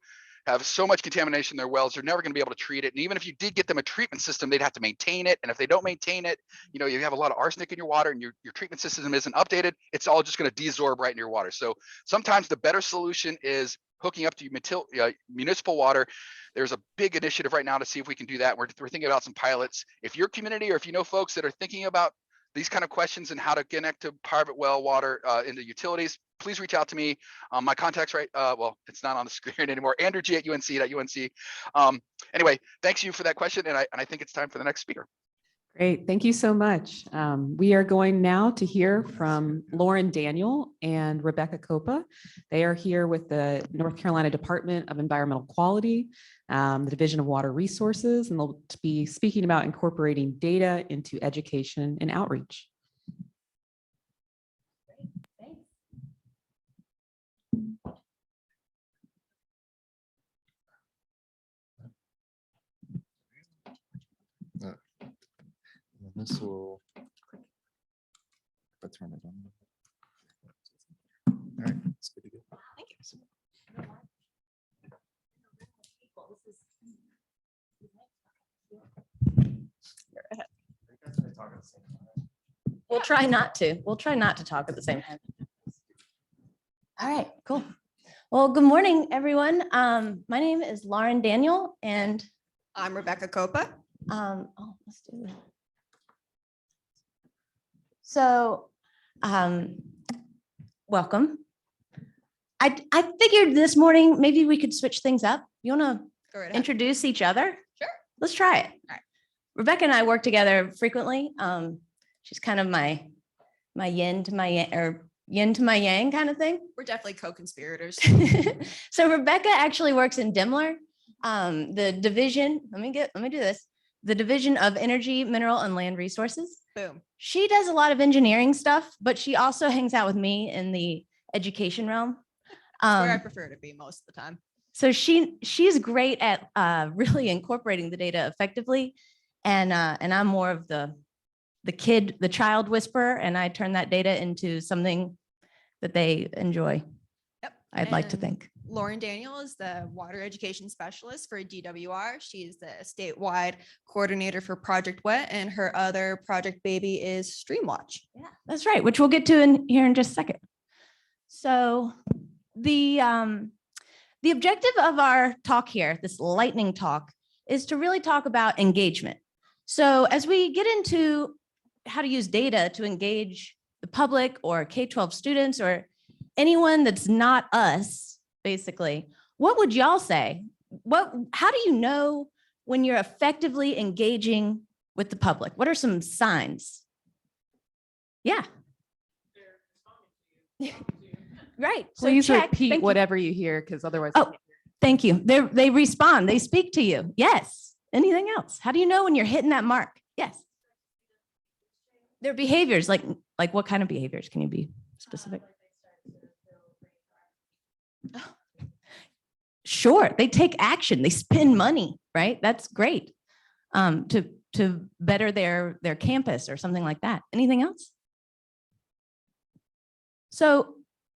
have so much contamination in their wells, they're never going to be able to treat it. And even if you did get them a treatment system, they'd have to maintain it. And if they don't maintain it, you have a lot of arsenic in your water and your treatment system isn't updated, it's all just going to desorb right in your water. So sometimes the better solution is hooking up to municipal water. There's a big initiative right now to see if we can do that. We're thinking about some pilots. If your community, or if you know folks that are thinking about these kind of questions and how to connect to private well water into utilities, please reach out to me. My contact's right. Well, it's not on the screen anymore. Andrew G at UNC. Anyway, thanks you for that question. And I think it's time for the next speaker. Great. Thank you so much. We are going now to hear from Lauren Daniel and Rebecca Coppa. They are here with the North Carolina Department of Environmental Quality, the Division of Water Resources, and they'll be speaking about incorporating data into education and outreach. This will, if I turn it on. All right, it's good to go. We'll try not to. We'll try not to talk at the same time. All right, cool. Well, good morning, everyone. My name is Lauren Daniel, and I'm Rebecca Coppa. let's do that. So, welcome. I figured this morning maybe we could switch things up. You want to Go right ahead. introduce each other? Sure. Let's try it. All right. Rebecca and I work together frequently. She's kind of my yin to my yang, or yin to my yang kind of thing. We're definitely co-conspirators. So Rebecca actually works in DMLR, the division. Let me do this. The Division of Energy, Mineral, and Land Resources. Boom. She does a lot of engineering stuff, but she also hangs out with me in the education realm. That's where I prefer to be most of the time. So she's great at really incorporating the data effectively, and I'm more of the child whisperer, and I turn that data into something that they enjoy. Yep. I'd like to And think. Lauren Daniel is the water education specialist for DWR. She's the statewide coordinator for Project WET, and her other project baby is Streamwatch. Yeah, that's right, which we'll get to in here in just a second. So the objective of our talk here, this lightning talk, is to really talk about engagement. So as we get into how to use data to engage the public or K-12 students or anyone that's not us, basically, what would y'all say? How do you know when you're effectively engaging with the public? What are some signs? Yeah. Right. So Please check. repeat Thank you. whatever you hear, because otherwise. Oh, thank you. They respond. They speak to you. Yes. Anything else? How do you know when you're hitting that mark? Yes. Their behaviors, like what kind of behaviors? Can you be specific? Sure. They take action. They spend money, right? That's great. To better their campus or something like that. Anything else? So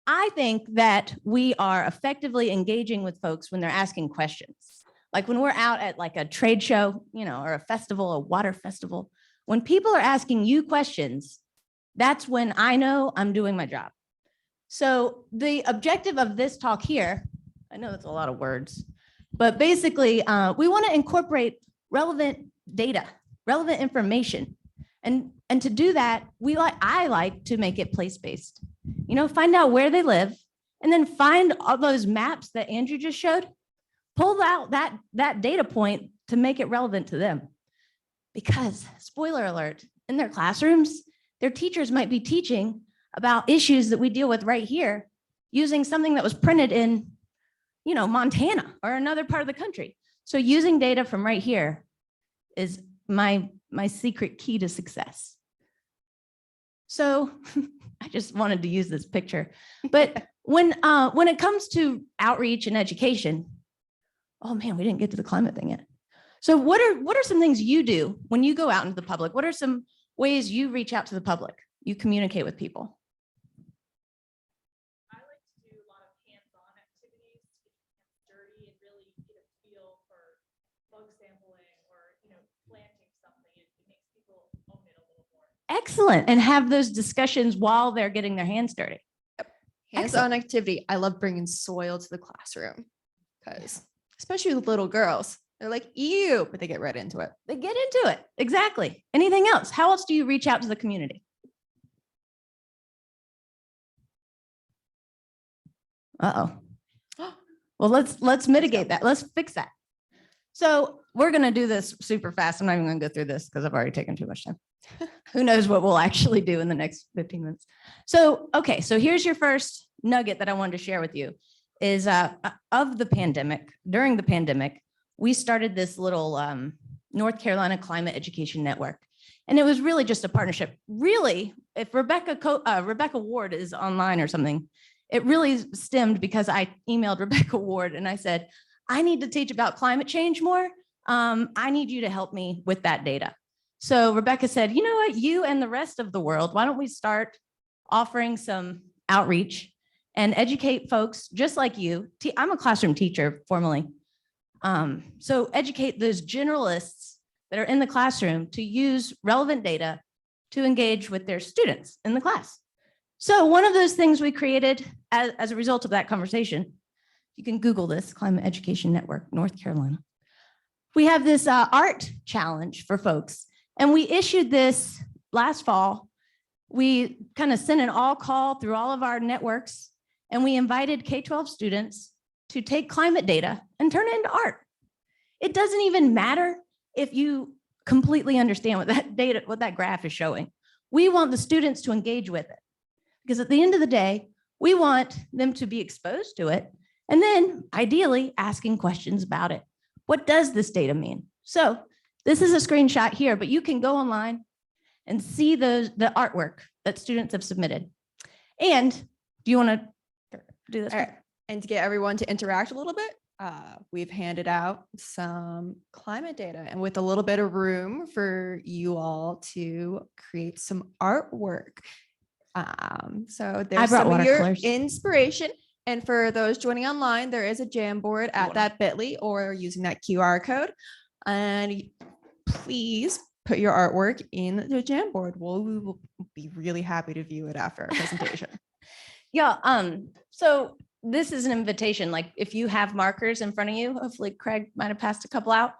I think that we are effectively engaging with folks when they're asking questions. Like when we're out at like a trade show, or a festival, a water festival, when people are asking you questions, that's when I know I'm doing my job. So the objective of this talk here, I know that's a lot of words, but basically we want to incorporate relevant data, relevant information. And to do that, I like to make it place-based. Find out where they live, and then find all those maps that Andrew just showed, pull out that data point to make it relevant to them. Because, spoiler alert, in their classrooms, their teachers might be teaching about issues that we deal with right here using something that was printed in, Montana or another part of the country. So using data from right here is my secret key to success. So I just wanted to use this picture, but when it comes to outreach and education, oh man, we didn't get to the climate thing yet. So what are some things you do when you go out into the public? What are some ways you reach out to the public? You communicate with people? I like to do a lot of hands-on activities, get your hands dirty and really get a feel for bug sampling or, planting something. It makes people own it a little more. Excellent. And have those discussions while they're getting their hands dirty. Hands-on activity. I love bringing soil to the classroom because especially with little girls, they're like, ew, but they get right into it. They get into it. Exactly. Anything else? How else do you reach out to the community? Uh-oh. Well, let's mitigate that. Let's fix that. So we're going to do this super fast. I'm not even going to go through this because I've already taken too much time. Who knows what we'll actually do in the next 15 minutes. So, okay. So here's your first nugget that I wanted to share with you is of the pandemic. During the pandemic, we started this little North Carolina Climate Education Network. And it was really just a partnership. Really, if Rebecca Ward is online or something, it really stemmed because I emailed Rebecca Ward and I said, I need to teach about climate change more. I need you to help me with that data. So Rebecca said, you know what, you and the rest of the world, why don't we start offering some outreach? and educate folks just like you. I'm a classroom teacher formerly. So educate those generalists that are in the classroom to use relevant data to engage with their students in the class. So one of those things we created as a result of that conversation, you can Google this, Climate Education Network, North Carolina. We have this art challenge for folks, and we issued this last fall. We kind of sent an all call through all of our networks, and we invited K-12 students to take climate data and turn it into art. It doesn't even matter if you completely understand what that data, what that graph is showing. We want the students to engage with it, because at the end of the day, we want them to be exposed to it, and then ideally asking questions about it. What does this data mean? So this is a screenshot here, but you can go online and see the artwork that students have submitted. And do you want to do this? All right. And to get everyone to interact a little bit, we've handed out some climate data, and with a little bit of room for you all to create some artwork. So there's some of your inspiration. And for those joining online, there is a Jamboard at that bit.ly or using that QR code. And please put your artwork in the Jamboard. We will be really happy to view it after our presentation. Yeah, so this is an invitation. Like if you have markers in front of you, hopefully Craig might have passed a couple out.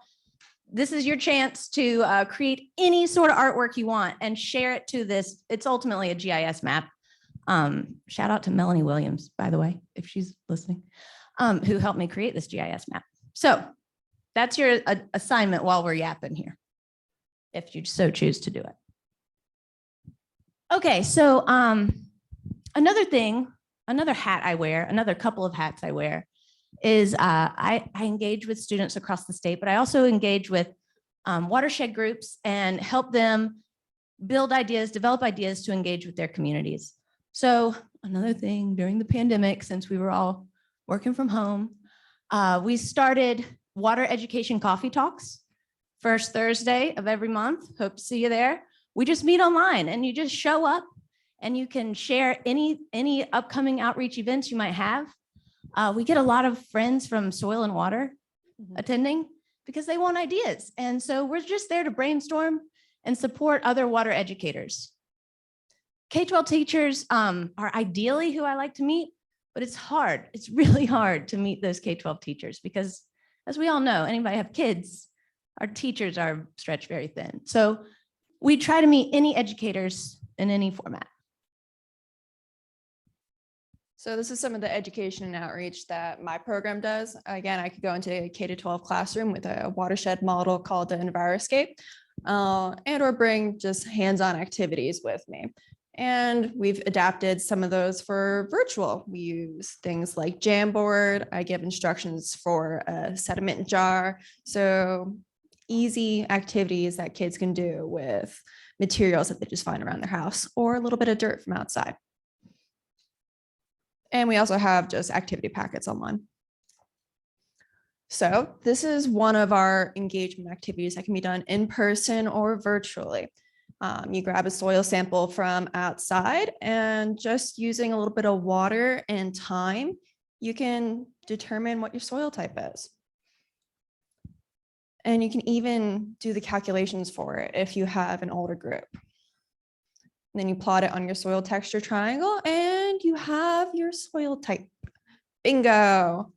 This is your chance to create any sort of artwork you want and share it to this. It's ultimately a GIS map. Shout out to Melanie Williams, by the way, if she's listening, who helped me create this GIS map. So that's your assignment while we're yapping here, if you so choose to do it. Okay, so another thing, another hat I wear, another couple of hats I wear is I engage with students across the state, but I also engage with watershed groups and help them build ideas, develop ideas to engage with their communities. So another thing during the pandemic, since we were all working from home, we started water education coffee talks, first Thursday of every month. Hope to see you there. We just meet online and you just show up and you can share any upcoming outreach events you might have. We get a lot of friends from soil and water attending because they want ideas. And so we're just there to brainstorm and support other water educators. K-12 teachers are ideally who I like to meet, but it's hard. It's really hard to meet those K-12 teachers because, as we all know, anybody have kids, our teachers are stretched very thin. So we try to meet any educators in any format. So this is some of the education and outreach that my program does. Again, I could go into a K-12 classroom with a watershed model called the EnviroScape, and or bring just hands-on activities with me. And we've adapted some of those for virtual. We use things like Jamboard. I give instructions for a sediment jar. So easy activities that kids can do with materials that they just find around their house or a little bit of dirt from outside. And we also have just activity packets online. So this is one of our engagement activities that can be done in person or virtually. You grab a soil sample from outside and just using a little bit of water and time, you can determine what your soil type is. And you can even do the calculations for it if you have an older group. And then you plot it on your soil texture triangle and you have your soil type. Bingo.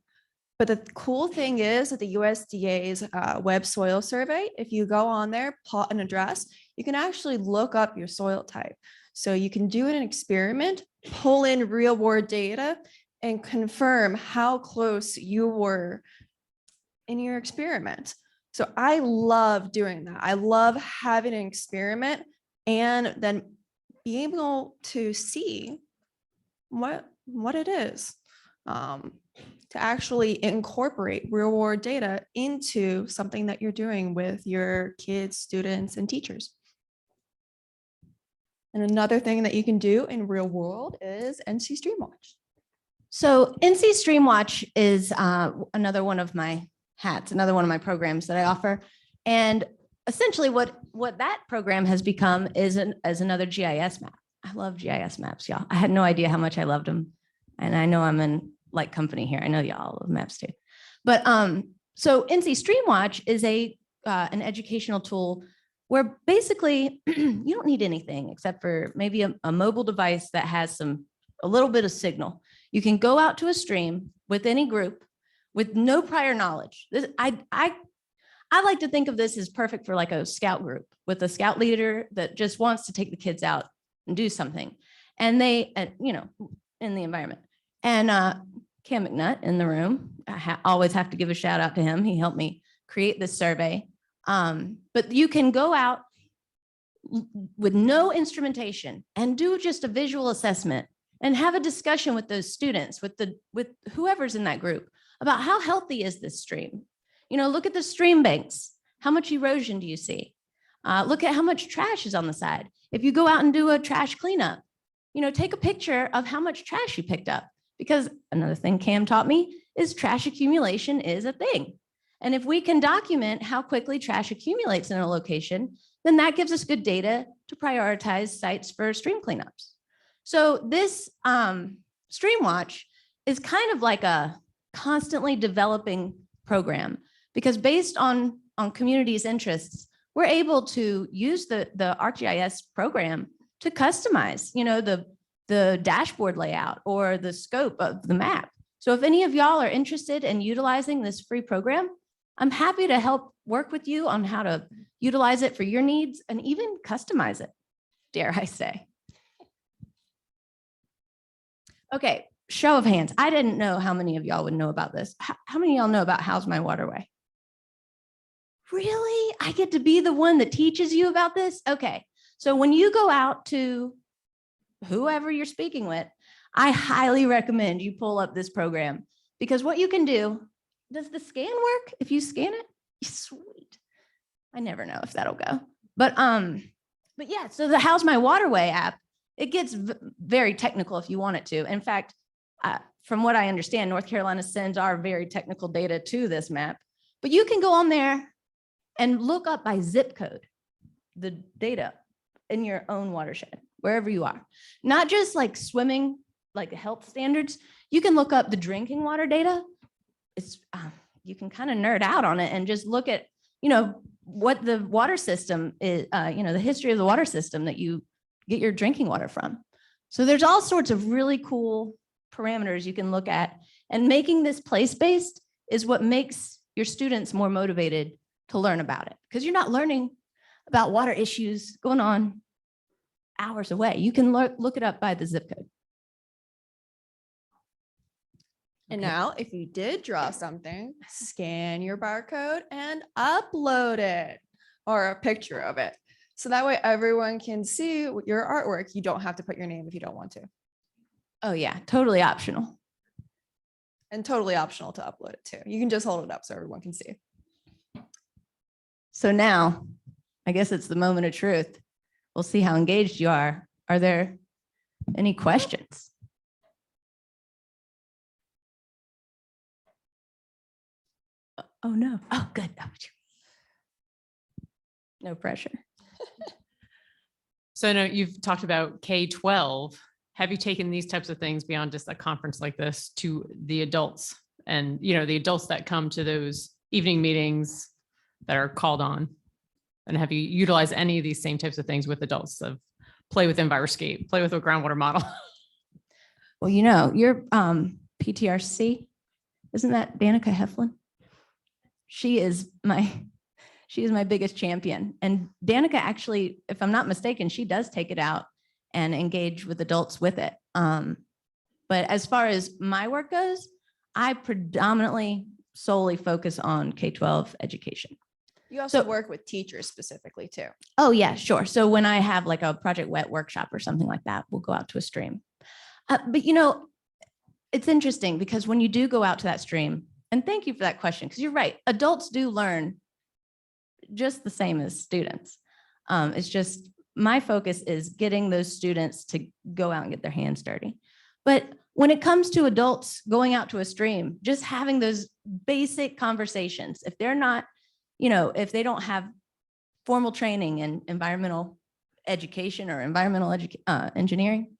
But the cool thing is that the USDA's web soil survey, if you go on there, plot an address, you can actually look up your soil type. So you can do an experiment, pull in real world data and confirm how close you were in your experiment. So I love doing that. I love having an experiment and then being able to see what it is. To actually incorporate real world data into something that you're doing with your kids, students, and teachers. And another thing that you can do in real world is NC Streamwatch. So NC Streamwatch is another one of my hats, another one of my programs that I offer. And essentially what that program has become is another GIS map. I love GIS maps, y'all. I had no idea how much I loved them And I know I'm in like company here. I know y'all love maps too. But so NC Streamwatch is an educational tool where basically you don't need anything except for maybe a mobile device that has a little bit of signal. You can go out to a stream with any group with no prior knowledge. I like to think of this as perfect for like a scout group with a scout leader that just wants to take the kids out and do something. And they, in the environment. And Cam McNutt in the room, I always have to give a shout out to him. He helped me create this survey. But you can go out with no instrumentation and do just a visual assessment and have a discussion with those students, with whoever's in that group about how healthy is this stream. Look at the stream banks. How much erosion do you see? Look at how much trash is on the side. If you go out and do a trash cleanup, take a picture of how much trash you picked up. Because another thing Cam taught me is trash accumulation is a thing. And if we can document how quickly trash accumulates in a location, then that gives us good data to prioritize sites for stream cleanups. So this Stream Watch is kind of like a constantly developing program, because based on communities' interests, we're able to use the ArcGIS program to customize, the dashboard layout or the scope of the map. So if any of y'all are interested in utilizing this free program, I'm happy to help work with you on how to utilize it for your needs and even customize it, dare I say. Okay, show of hands. I didn't know how many of y'all would know about this. How many of y'all know about How's My Waterway? Really? I get to be the one that teaches you about this? Okay, so when you go out to whoever you're speaking with, I highly recommend you pull up this program, because what you can do, does the scan work? If you scan it, sweet. I never know if that'll go. But yeah, so the How's My Waterway app, it gets very technical if you want it to. In fact, from what I understand, North Carolina sends our very technical data to this map, but you can go on there and look up by zip code the data in your own watershed, wherever you are. Not just like swimming, like health standards. You can look up the drinking water data. It's you can kind of nerd out on it and just look at, what the water system is, the history of the water system that you get your drinking water from. So there's all sorts of really cool parameters you can look at, and making this place-based is what makes your students more motivated to learn about it, because you're not learning about water issues going on hours away. You can look it up by the zip code. And now, if you did draw something, scan your barcode and upload it, or a picture of it. So that way everyone can see your artwork. You don't have to put your name if you don't want to. Oh yeah, totally optional. And totally optional to upload it too. You can just hold it up so everyone can see. So now, I guess it's the moment of truth. We'll see how engaged you are. Are there any questions? Oh no. Oh, good. No pressure. So I know you've talked about K-12. Have you taken these types of things beyond just a conference like this to the adults, and the adults that come to those evening meetings that are called on? And have you utilized any of these same types of things with adults, of play with Enviroscape, play with a groundwater model? Well, your PTRC, isn't that Danica Heflin? She is my biggest champion. And Danica actually, if I'm not mistaken, she does take it out and engage with adults with it. But as far as my work goes, I predominantly solely focus on K-12 education. You also work with teachers specifically too. Oh yeah, sure. So when I have like a Project Wet workshop or something like that, we'll go out to a stream. But it's interesting, because when you do go out to that stream, and thank you for that question, because you're right, adults do learn just the same as students. It's just my focus is getting those students to go out and get their hands dirty. But when it comes to adults going out to a stream, just having those basic conversations, if they're not, if they don't have formal training in environmental education or environmental engineering,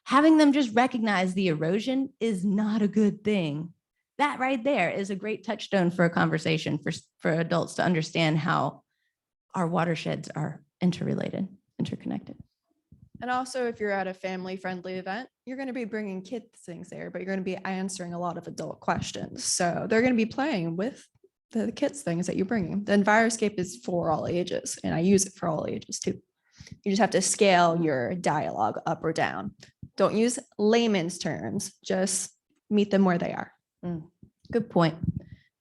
having them just recognize the erosion is not a good thing. That right there is a great touchstone for a conversation for adults to understand how our watersheds are interrelated, interconnected. And also, if you're at a family-friendly event, you're going to be bringing kids things there, but you're going to be answering a lot of adult questions. So they're going to be playing with the kids things that you're bringing. The Enviroscape is for all ages, and I use it for all ages too. You just have to scale your dialogue up or down. Don't use layman's terms. Just meet them where they are. Good point.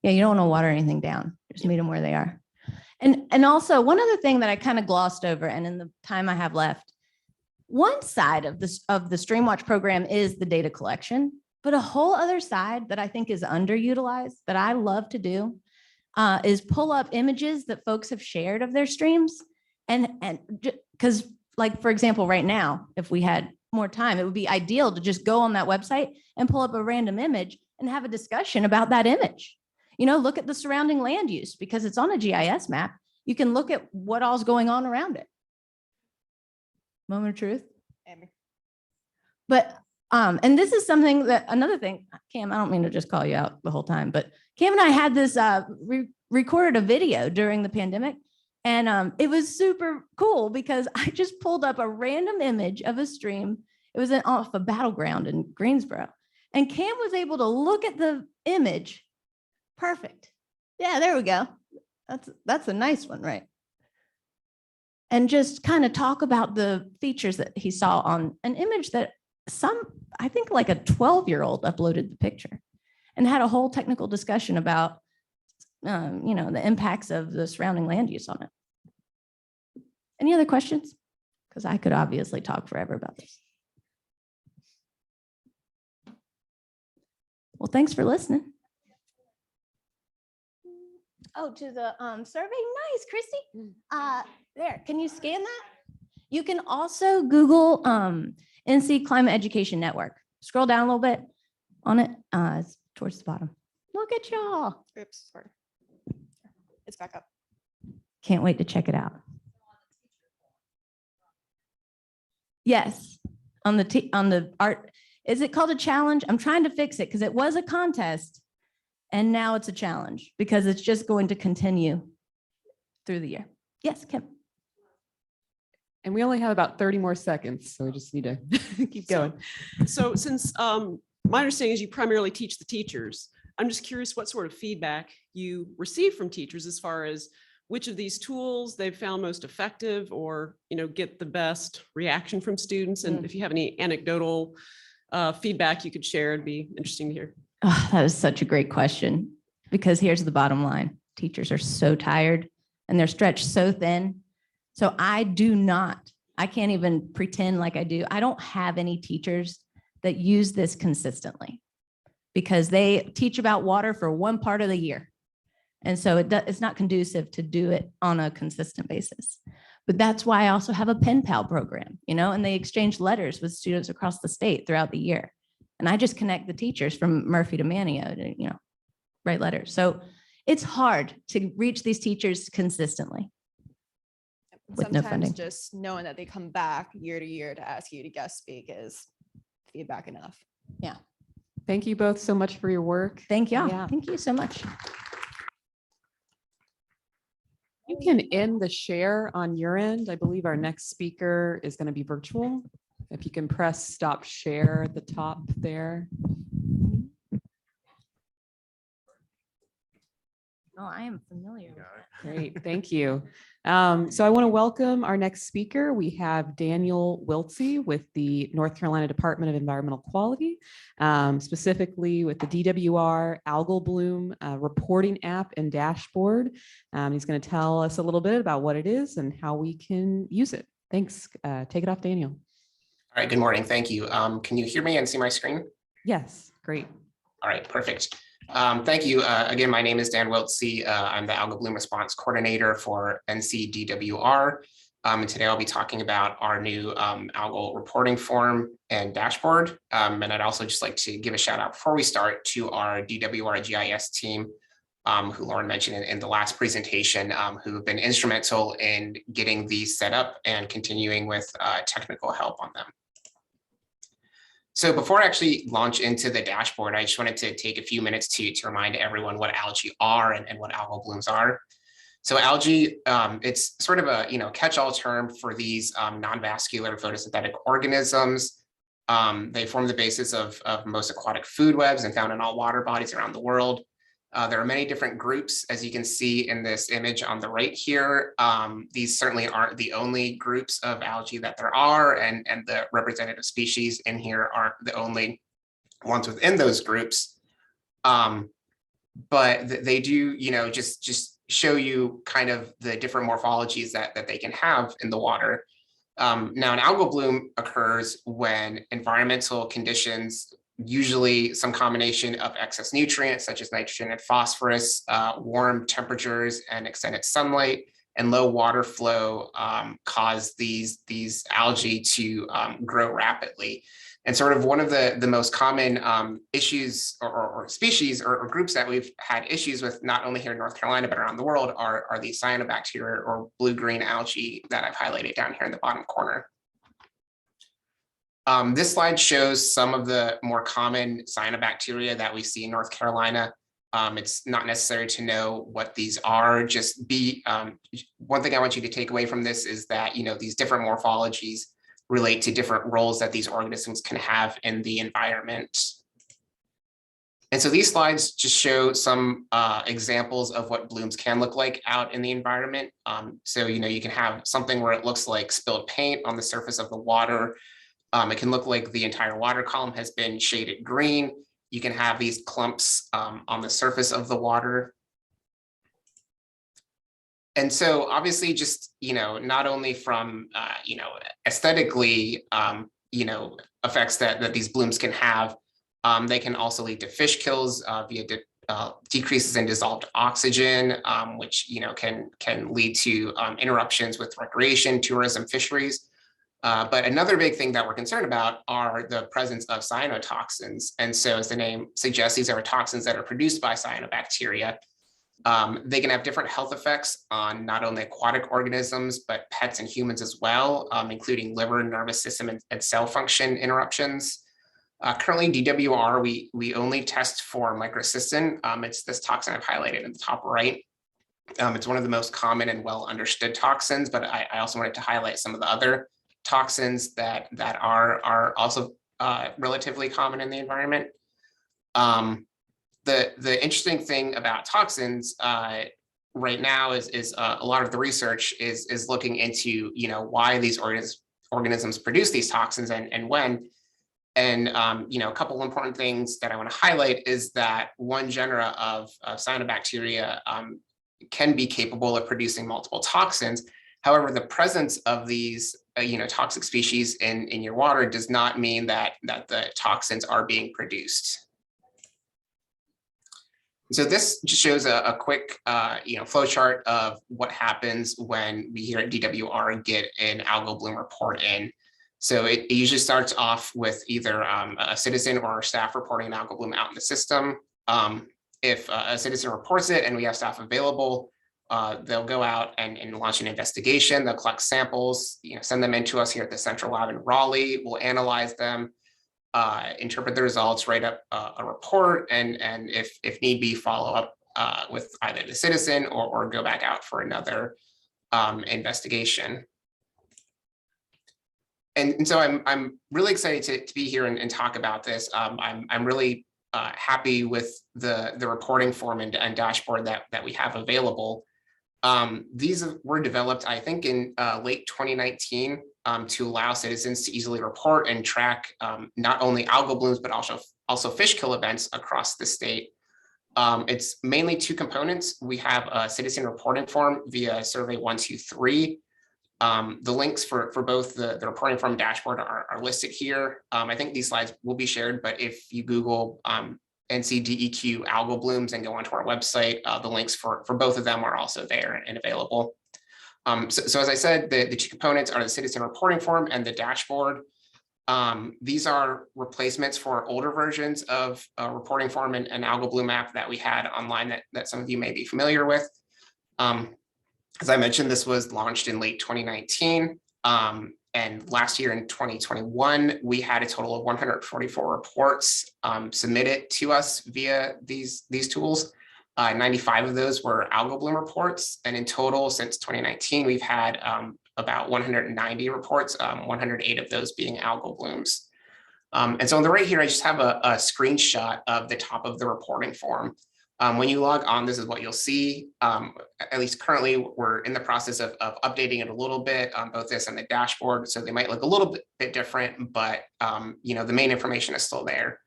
Yeah, you don't want to water anything down. Just meet them where they are. And also one other thing that I kind of glossed over, and in the time I have left, one side of the Streamwatch program is the data collection, but a whole other side that I think is underutilized that I love to do is pull up images that folks have shared of their streams. And because, like, for example, right now, if we had more time, it would be ideal to just go on that website and pull up a random image and have a discussion about that image. You know, look at the surrounding land use because it's on a GIS map. You can look at what all's going on around it. Moment of truth. But, and this is something that, another thing, Cam, I don't mean to just call you out the whole time, but Cam and I had this, recorded a video during the pandemic. And it was super cool because I just pulled up a random image of a stream. It was off a battleground in Greensboro. And Cam was able to look at the image. Perfect. Yeah, there we go. That's a nice one, right? And just kind of talk about the features that he saw on an image that I think like a 12-year-old uploaded the picture and had a whole technical discussion about, you know, the impacts of the surrounding land use on it. Any other questions? Because I could obviously talk forever about this. Well, thanks for listening. Oh, to the survey? Nice, Christy. There, can you scan that? You can also Google NC Climate Education Network. Scroll down a little bit on it. It's towards the bottom. Look at y'all. Oops, sorry. It's back up. Can't wait to check it out. Yes, on the art. Is it called a challenge? I'm trying to fix it because it was a contest and now it's a challenge because it's just going to continue through the year. Yes, Kim. And we only have about 30 more seconds, so we just need to keep going. So since my understanding is you primarily teach the teachers, I'm just curious what sort of feedback you receive from teachers as far as which of these tools they've found most effective or, you know, get the best reaction from students. And if you have any anecdotal feedback you could share, it'd be interesting to hear. Oh, that is such a great question because here's the bottom line. Teachers are so tired and they're stretched so thin. So I can't even pretend like I do. I don't have any teachers that use this consistently because they teach about water for one part of the year. And so it's not conducive to do it on a consistent basis. But that's why I also have a pen pal program, you know, and they exchange letters with students across the state throughout the year. And I just connect the teachers from Murphy to Manio to, you know, write letters. So it's hard to reach these teachers consistently. With no funding. Sometimes just knowing that they come back year to year to ask you to guest speak is feedback enough. Yeah. Thank you both so much for your work. Thank you. Yeah. Thank you so much. You can end the share on your end. I believe our next speaker is going to be virtual. If you can press stop share at the top there. Oh, I am familiar with that. Great, thank you. So I want to welcome our next speaker. We have Daniel Wiltsie with the North Carolina Department of Environmental Quality, specifically with the DWR Algal Bloom reporting app and dashboard. He's going to tell us a little bit about what it is and how we can use it. Thanks. Take it off, Daniel. All right, good morning. Thank you. Can you hear me and see my screen? Yes, great. All right, perfect. Thank you. Again, my name is Dan Wiltsie. I'm the Algal Bloom Response Coordinator for NCDWR. And today I'll be talking about our new algal reporting form and dashboard. And I'd also just like to give a shout out before we start to our DWR GIS team, who Lauren mentioned in the last presentation, who have been instrumental in getting these set up and continuing with technical help on them. So before I actually launch into the dashboard, I just wanted to take a few minutes to remind everyone what algae are and what algal blooms are. So algae, it's sort of a catch-all term for these non-vascular photosynthetic organisms. They form the basis of most aquatic food webs and found in all water bodies around the world. There are many different groups, as you can see in this image on the right here. These certainly aren't the only groups of algae that there are, and the representative species in here aren't the only ones within those groups. But they do, just show you kind of the different morphologies that they can have in the water. Now, an algal bloom occurs when environmental conditions, usually some combination of excess nutrients such as nitrogen and phosphorus, warm temperatures and extended sunlight, and low water flow cause these algae to grow rapidly. And sort of one of the most common issues or species or groups that we've had issues with, not only here in North Carolina, but around the world, are the cyanobacteria or blue-green algae that I've highlighted down here in the bottom corner. This slide shows some of the more common cyanobacteria that we see in North Carolina. It's not necessary to know what these are. One thing I want you to take away from this is that these different morphologies relate to different roles that these organisms can have in the environment. And so these slides just show some examples of what blooms can look like out in the environment. So you can have something where it looks like spilled paint on the surface of the water. It can look like the entire water column has been shaded green. You can have these clumps on the surface of the water. And so obviously just, not only from, aesthetically, effects that these blooms can have, they can also lead to fish kills via decreases in dissolved oxygen, which, can lead to interruptions with recreation, tourism, fisheries. But another big thing that we're concerned about are the presence of cyanotoxins. And so as the name suggests, these are toxins that are produced by cyanobacteria. They can have different health effects on not only aquatic organisms, but pets and humans as well, including liver, nervous system, and cell function interruptions. Currently, DWR, we only test for microcystin. It's this toxin I've highlighted in the top right. It's one of the most common and well understood toxins, but I also wanted to highlight some of the other toxins that are also relatively common in the environment. The interesting thing about toxins right now is a lot of the research is looking into why these organisms produce these toxins and when. And a couple of important things that I want to highlight is that one genera of cyanobacteria can be capable of producing multiple toxins. However, the presence of these toxic species in your water does not mean that the toxins are being produced. So this just shows a quick flow chart of what happens when we here at DWR get an algal bloom report in. So it usually starts off with either a citizen or staff reporting an algal bloom out in the system. If a citizen reports it and we have staff available, they'll go out and launch an investigation. They'll collect samples, send them in to us here at the Central Lab in Raleigh. We'll analyze them, interpret the results, write up a report, and if need be, follow up with either the citizen or go back out for another investigation. And so I'm really excited to be here and talk about this. I'm really happy with the reporting form and dashboard that we have available. These were developed, I think, in late 2019 to allow citizens to easily report and track not only algal blooms, but also fish kill events across the state. It's mainly two components. We have a citizen reporting form via Survey 123. The links for both the reporting form dashboard are listed here. I think these slides will be shared, but if you Google NCDEQ algal blooms and go onto our website, the links for both of them are also there and available. So as I said, the two components are the citizen reporting form and the dashboard. These are replacements for older versions of reporting form and algal bloom app that we had online that some of you may be familiar with. As I mentioned, this was launched in late 2019. And last year in 2021, we had a total of 144 reports submitted to us via these tools. 95 of those were algal bloom reports. And in total, since 2019, we've had about 190 reports, 108 of those being algal blooms. And so on the right here, I just have a screenshot of the top of the reporting form. When you log on, this is what you'll see. At least currently, we're in the process of updating it a little bit on both this and the dashboard. So they might look a little bit different, but the main information is still there.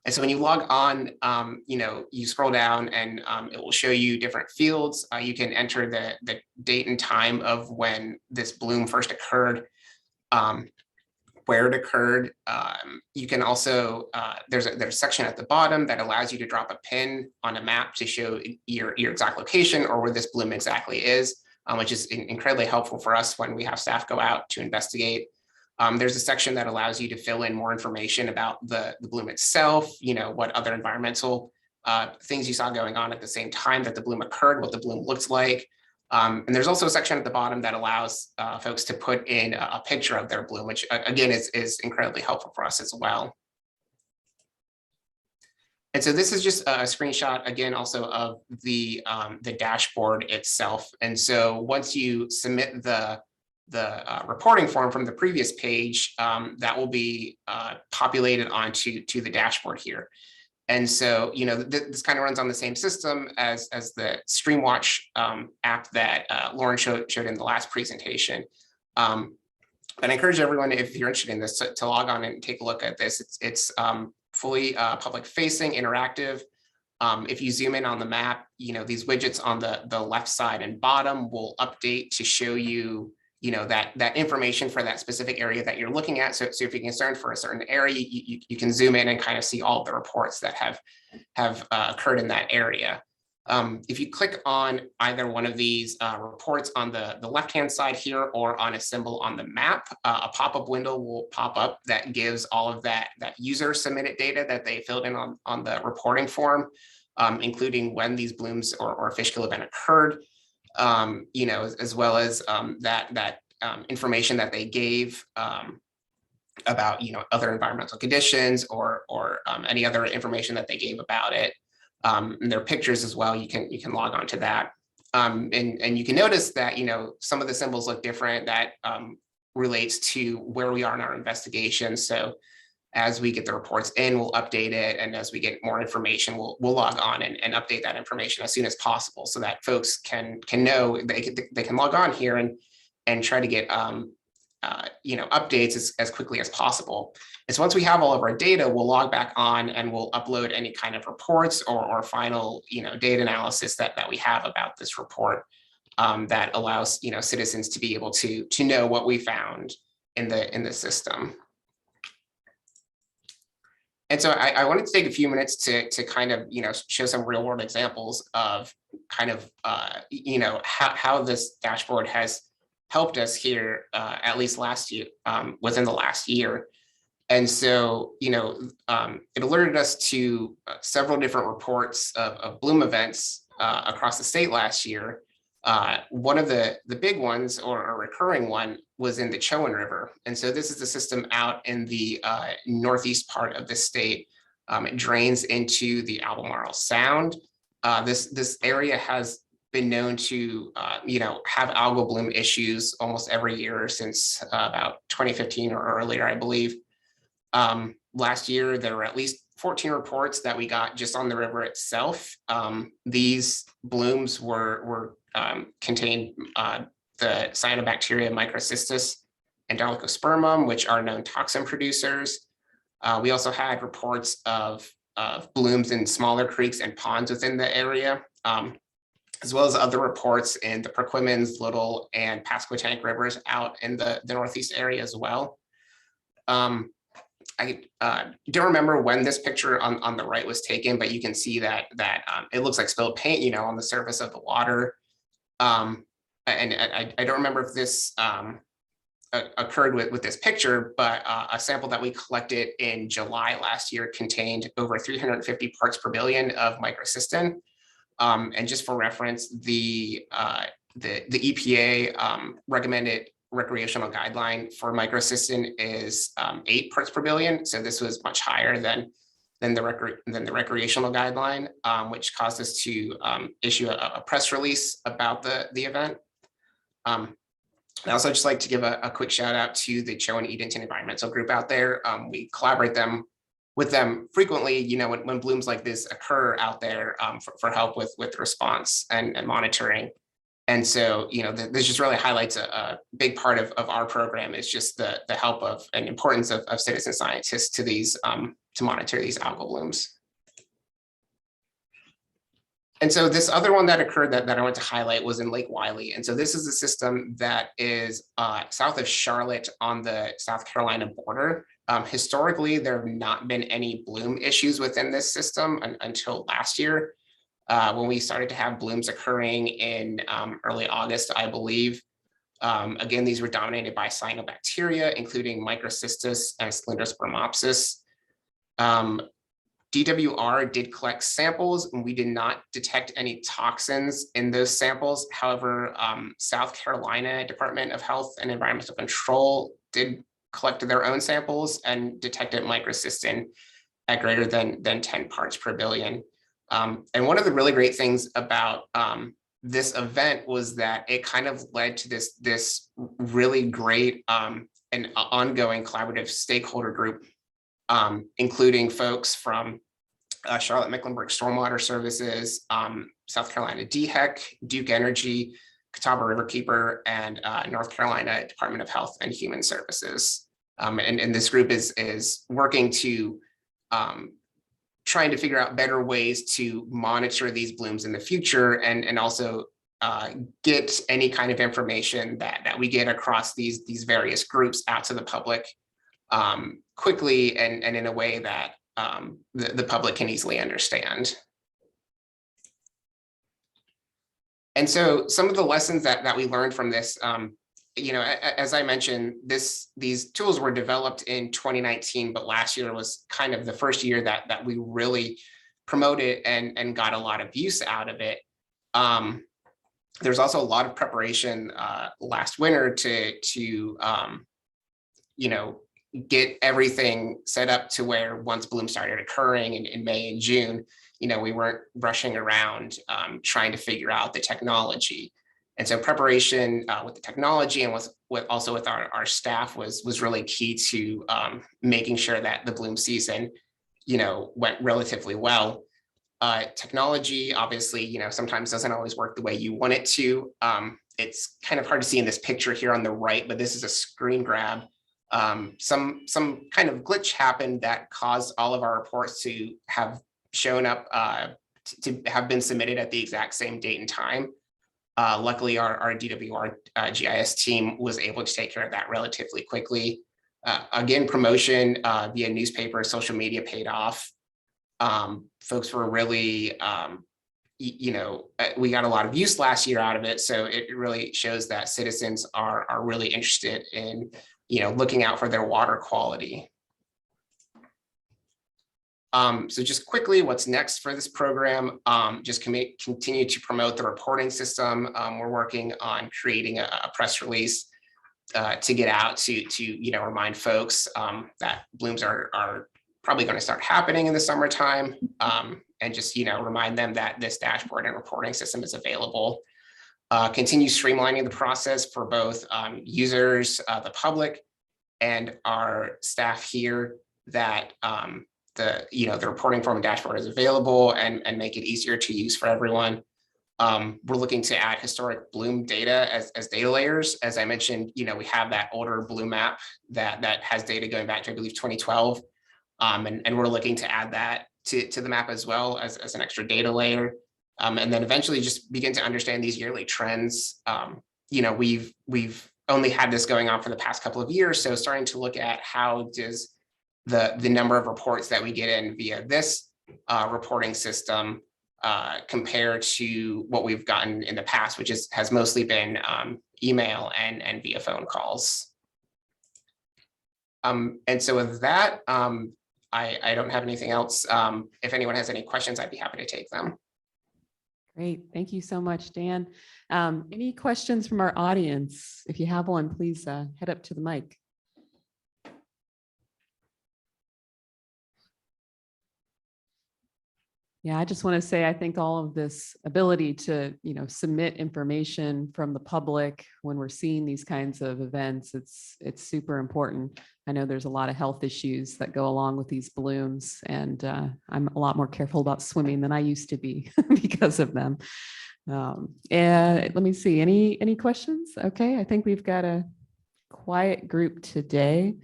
And so when you log on, you scroll down and it will show you different fields. You can enter the date and time of when this bloom first occurred, where it occurred. You can also, there's a section at the bottom that allows you to drop a pin on a map to show your exact location or where this bloom exactly is, which is incredibly helpful for us when we have staff go out to investigate. There's a section that allows you to fill in more information about the bloom itself, what other environmental things you saw going on at the same time that the bloom occurred, what the bloom looks like. And there's also a section at the bottom that allows folks to put in a picture of their bloom, which again is incredibly helpful for us as well. And so this is just a screenshot again also of the dashboard itself. And so once you submit the reporting form from the previous page, that will be populated onto the dashboard here. And so, this kind of runs on the same system as the StreamWatch app that Lauren showed in the last presentation. And I encourage everyone, if you're interested in this, to log on and take a look at this. It's fully public facing, interactive. If you zoom in on the map, these widgets on the left side and bottom will update to show you that information for that specific area that you're looking at. So if you're concerned for a certain area, you can zoom in and kind of see all of the reports that have occurred in that area. If you click on either one of these reports on the left-hand side here or on a symbol on the map, a pop-up window will pop up that gives all of that user submitted data that they filled in on the reporting form, including when these blooms or fish kill event occurred. As well as that information that they gave about other environmental conditions or any other information that they gave about it. And their pictures as well. You can log on to that, and you can notice that some of the symbols look different. That relates to where we are in our investigation. So as we get the reports in, we'll update it. And as we get more information, we'll log on and update that information as soon as possible so that folks can know they can log on here and try to get updates as quickly as possible. And so once we have all of our data, we'll log back on and we'll upload any kind of reports or final data analysis that we have about this report that allows citizens to be able to know what we found in the system. And so I wanted to take a few minutes to kind of, show some real world examples of kind of, how this dashboard has helped us here, at least last year, within the last year. And so, it alerted us to several different reports of bloom events across the state last year. One of the big ones, or a recurring one, was in the Chowan River. And so this is a system out in the northeast part of the state. It drains into the Albemarle Sound. This area has been known to have algal bloom issues almost every year since about 2015 or earlier, I believe. Last year, there were at least 14 reports that we got just on the river itself. These blooms were contained the Cyanobacteria microcystis and Dolichospermum, which are known toxin producers. We also had reports of blooms in smaller creeks and ponds within the area, as well as other reports in the Perquimans, Little, and Pasquotank rivers out in the northeast area as well. I don't remember when this picture on the right was taken, but you can see that it looks like spilled paint, on the surface of the water. And I don't remember if this occurred with this picture, but a sample that we collected in July last year contained over 350 parts per billion of microcystin. And just for reference, the EPA recommended recreational guideline for microcystin is 8 parts per billion. So this was much higher than the recreational guideline, which caused us to issue a press release about the event. I also just like to give a quick shout out to the Cho and Edenton environmental group out there. We collaborate with them frequently, you know, when blooms like this occur out there for help with response and monitoring. And so, you know, this just really highlights a big part of our program is just the help of and importance of citizen scientists to these to monitor these algal blooms. And so this other one that occurred that I want to highlight was in Lake Wiley. And so this is a system that is south of Charlotte on the South Carolina border. Historically, there have not been any bloom issues within this system until last year, when we started to have blooms occurring in early August, I believe. Again, these were dominated by cyanobacteria, including microcystis and cylindrospermopsis. DWR did collect samples and we did not detect any toxins in those samples. However, South Carolina Department of Health and Environmental Control did collect their own samples and detected microcystin at greater than 10 parts per billion. And one of the really great things about this event was that it kind of led to this really great and ongoing collaborative stakeholder group, including folks from Charlotte Mecklenburg Stormwater Services, South Carolina DHEC, Duke Energy, Catawba Riverkeeper, and North Carolina Department of Health and Human Services. And this group is working to trying to figure out better ways to monitor these blooms in the future and also get any kind of information that we get across these various groups out to the public quickly and in a way that the public can easily understand. And so some of the lessons that we learned from this, you know, as I mentioned, these tools were developed in 2019, but last year was kind of the first year that we really promoted and got a lot of use out of it. There's also a lot of preparation last winter to you know, get everything set up to where once blooms started occurring in May and June, you know, we weren't rushing around trying to figure out the technology. And so preparation with the technology and also with our staff was really key to making sure that the bloom season, you know, went relatively well. Technology, obviously, you know, sometimes doesn't always work the way you want it to. It's kind of hard to see in this picture here on the right, but this is a screen grab. Some kind of glitch happened that caused all of our reports to have shown up to have been submitted at the exact same date and time. Luckily, our DWR GIS team was able to take care of that relatively quickly. Again, promotion via newspaper, social media paid off. Folks were really, you know, we got a lot of use last year out of it. So it really shows that citizens are really interested in, you know, looking out for their water quality. So just quickly, what's next for this program? Just continue to promote the reporting system. We're working on creating a press release to get out to you know, remind folks that blooms are probably going to start happening in the summertime, and just, you know, remind them that this dashboard and reporting system is available. Continue streamlining the process for both users, the public, and our staff here, that the reporting form and dashboard is available and make it easier to use for everyone. We're looking to add historic bloom data as data layers. As I mentioned, you know, we have that older bloom map that has data going back to, I believe, 2012. And we're looking to add that to the map as well as an extra data layer. And then eventually just begin to understand these yearly trends. You know, we've only had this going on for the past couple of years. So starting to look at how does the number of reports that we get in via this reporting system compare to what we've gotten in the past, which has mostly been email and via phone calls. And so with that, I don't have anything else. If anyone has any questions, I'd be happy to take them. Great. Thank you so much, Dan. Any questions from our audience? If you have one, please head up to the mic. Yeah, I just want to say, I think all of this ability to, submit information from the public when we're seeing these kinds of events, it's super important. I know there's a lot of health issues that go along with these blooms, and I'm a lot more careful about swimming than I used to be because of them. And let me see, any questions? Okay, I think we've got a quiet group today.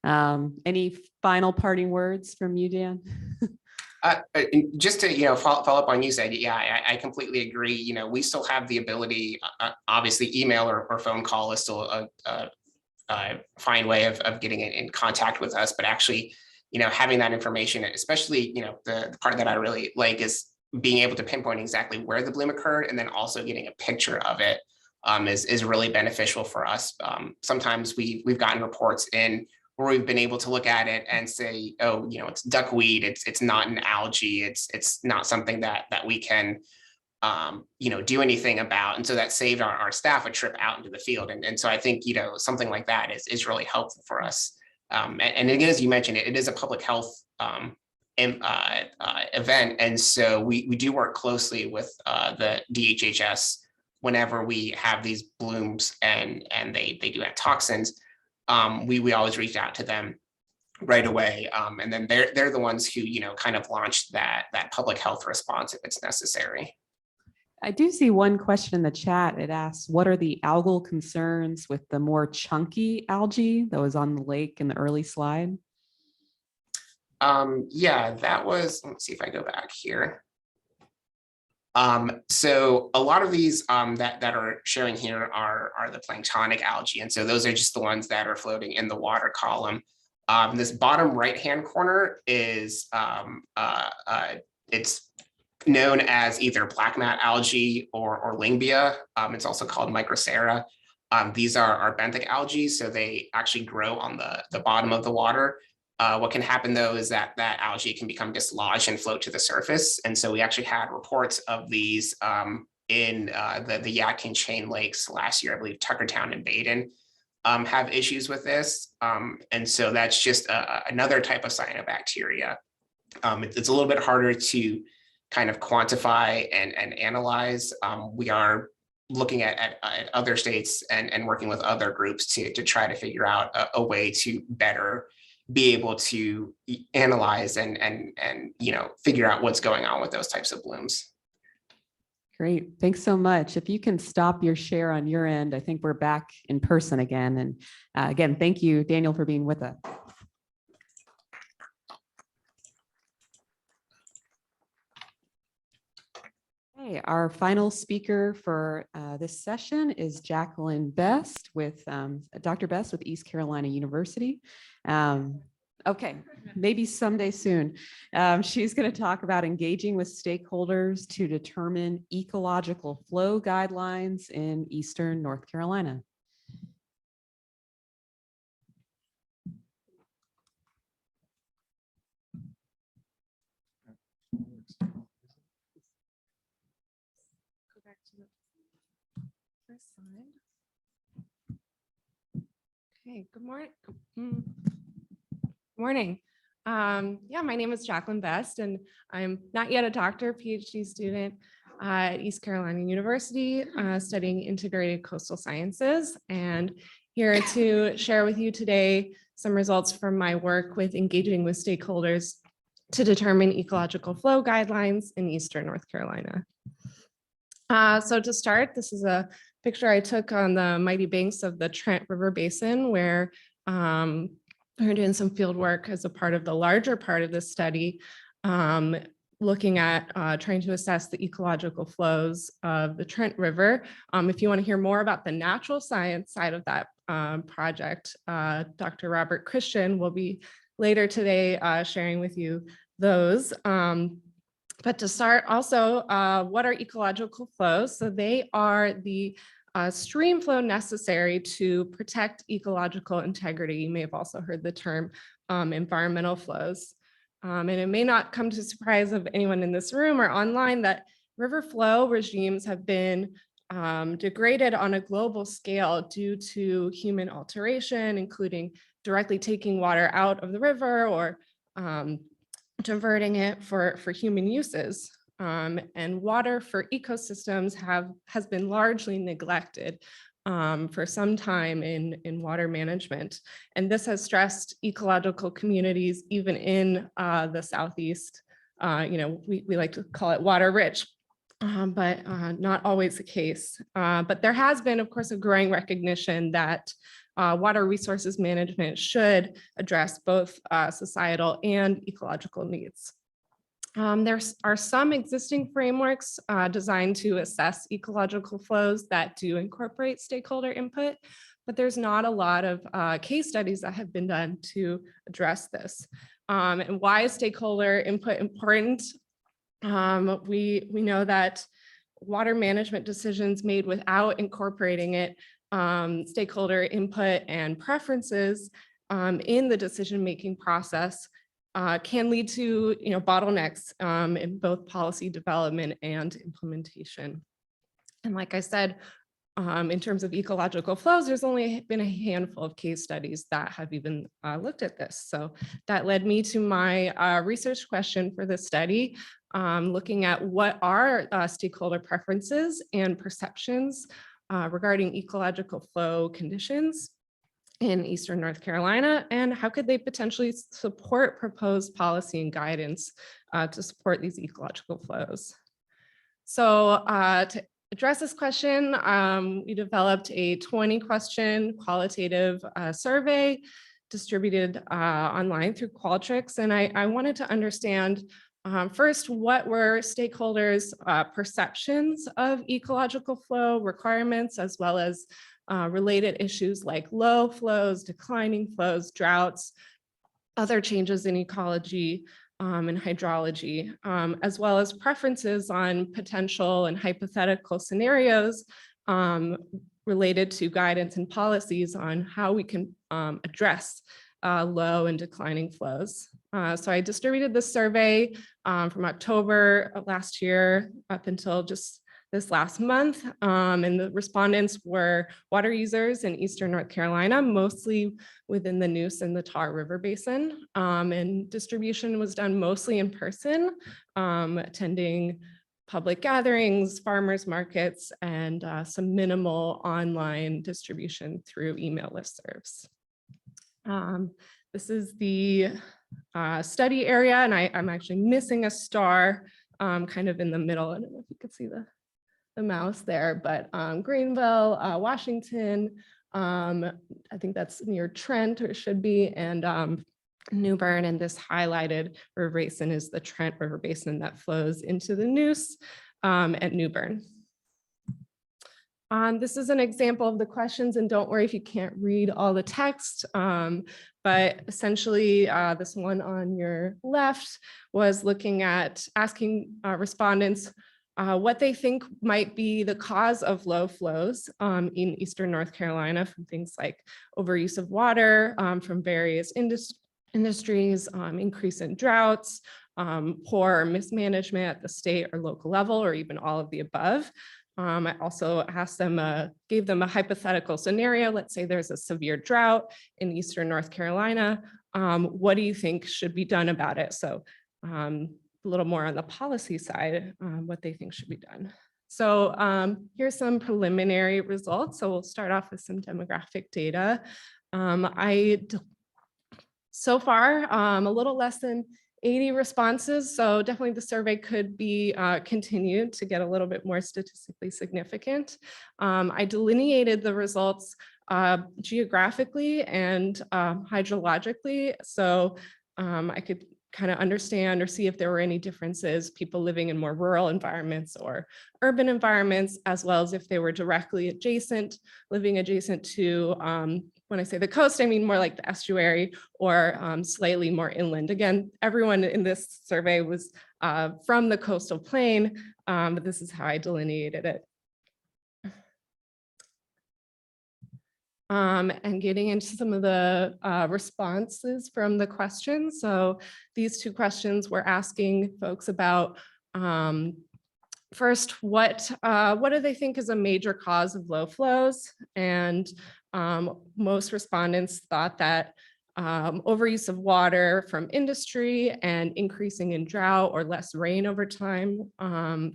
Any final parting words from you, Dan? Just to follow up on you said, yeah, I completely agree. We still have the ability, obviously email or phone call is still a fine way of getting in contact with us, but actually having that information, especially the part that I really like is being able to pinpoint exactly where the bloom occurred, and then also getting a picture of it is really beneficial for us. Sometimes we've gotten reports in where we've been able to look at it and say, oh, it's duckweed, it's not an algae, it's not something that we can do anything about. And so that saved our staff a trip out into the field. And so I think something like that is really helpful for us. And again, as you mentioned, it is a public health event. And so we do work closely with the DHHS whenever we have these blooms and they do have toxins. We always reach out to them right away. And then they're the ones who, kind of launch that public health response if it's necessary. I do see one question in the chat. It asks, what are the algal concerns with the more chunky algae that was on the lake in the early slide? Yeah, that was, let's see if I go back here. So a lot of these that are showing here are the planktonic algae. And so those are just the ones that are floating in the water column. This bottom right-hand corner is, it's known as either black mat algae or Lingbia. It's also called Microcera. These are benthic algae, so they actually grow on the bottom of the water. What can happen though is that algae can become dislodged and float to the surface. And so we actually had reports of these in the Yadkin Chain Lakes last year. I believe Tuckertown and Baden have issues with this. And so that's just another type of cyanobacteria. It's a little bit harder to kind of quantify and analyze. We are looking at other states and working with other groups to try to figure out a way to better be able to analyze and figure out what's going on with those types of blooms. Great, thanks so much. If you can stop your share on your end, I think we're back in person again. And again, thank you, Daniel, for being with us. Okay, our final speaker for this session is Jaclyn Best with Dr. Best with East Carolina University. Okay, maybe someday soon. She's going to talk about engaging with stakeholders to determine ecological flow guidelines in Eastern North Carolina. Okay, good morning. Morning. Yeah, my name is Jaclyn Best, and I'm not yet a doctor, PhD student at East Carolina University, studying integrated coastal sciences, and here to share with you today some results from my work with engaging with stakeholders to determine ecological flow guidelines in Eastern North Carolina. So to start, this is a picture I took on the mighty banks of the Trent River Basin, where we're doing some field work as a part of the larger part of this study, looking at trying to assess the ecological flows of the Trent River. If you want to hear more about the natural science side of that project, Dr. Robert Christian will be later today sharing with you those. But to start also, what are ecological flows? So they are the stream flow necessary to protect ecological integrity. You may have also heard the term environmental flows. And it may not come to surprise of anyone in this room or online that river flow regimes have been degraded on a global scale due to human alteration, including directly taking water out of the river or diverting it for human uses. And water for ecosystems has been largely neglected for some time in water management. And this has stressed ecological communities even in the Southeast. We like to call it water rich, but not always the case. But there has been, of course, a growing recognition that water resources management should address both societal and ecological needs. There are some existing frameworks designed to assess ecological flows that do incorporate stakeholder input, but there's not a lot of case studies that have been done to address this. And why is stakeholder input important? We know that water management decisions made without incorporating it, stakeholder input and preferences in the decision-making process can lead to bottlenecks in both policy development and implementation. And like I said, in terms of ecological flows, there's only been a handful of case studies that have even looked at this. So that led me to my research question for this study, looking at what are stakeholder preferences and perceptions regarding ecological flow conditions in Eastern North Carolina, and how could they potentially support proposed policy and guidance to support these ecological flows. So to address this question, we developed a 20-question qualitative survey distributed online through Qualtrics, and I wanted to understand first, what were stakeholders' perceptions of ecological flow requirements, as well as related issues like low flows, declining flows, droughts, other changes in ecology and hydrology, as well as preferences on potential and hypothetical scenarios related to guidance and policies on how we can address low and declining flows. So I distributed this survey from October of last year up until just this last month, and the respondents were water users in Eastern North Carolina, mostly within the Neuse and the Tar River Basin, and distribution was done mostly in person, attending public gatherings, farmers markets, and some minimal online distribution through email listservs. This is the study area, and I'm actually missing a star kind of in the middle. I don't know if you could see the mouse there, but Greenville, Washington, I think that's near Trent, or it should be, and New Bern, and this highlighted river basin is the Trent River Basin that flows into the Neuse at New Bern. This is an example of the questions, and don't worry if you can't read all the text, but essentially this one on your left was looking at asking respondents what they think might be the cause of low flows in Eastern North Carolina from things like overuse of water from various industries, increase in droughts, poor mismanagement at the state or local level, or even all of the above. I also asked them, gave them a hypothetical scenario. Let's say there's a severe drought in Eastern North Carolina. What do you think should be done about it? So a little more on the policy side, what they think should be done. So here's some preliminary results. So we'll start off with some demographic data. So far, a little less than 80 responses. So definitely the survey could be continued to get a little bit more statistically significant. I delineated the results geographically and hydrologically. So I could kind of understand or see if there were any differences, people living in more rural environments or urban environments, as well as if they were directly adjacent, living adjacent to, when I say the coast, I mean more like the estuary or slightly more inland. Again, everyone in this survey was from the coastal plain, but this is how I delineated it. And getting into some of the responses from the questions. So these two questions were asking folks about first, what do they think is a major cause of low flows? And most respondents thought that overuse of water from industry and increasing in drought or less rain over time,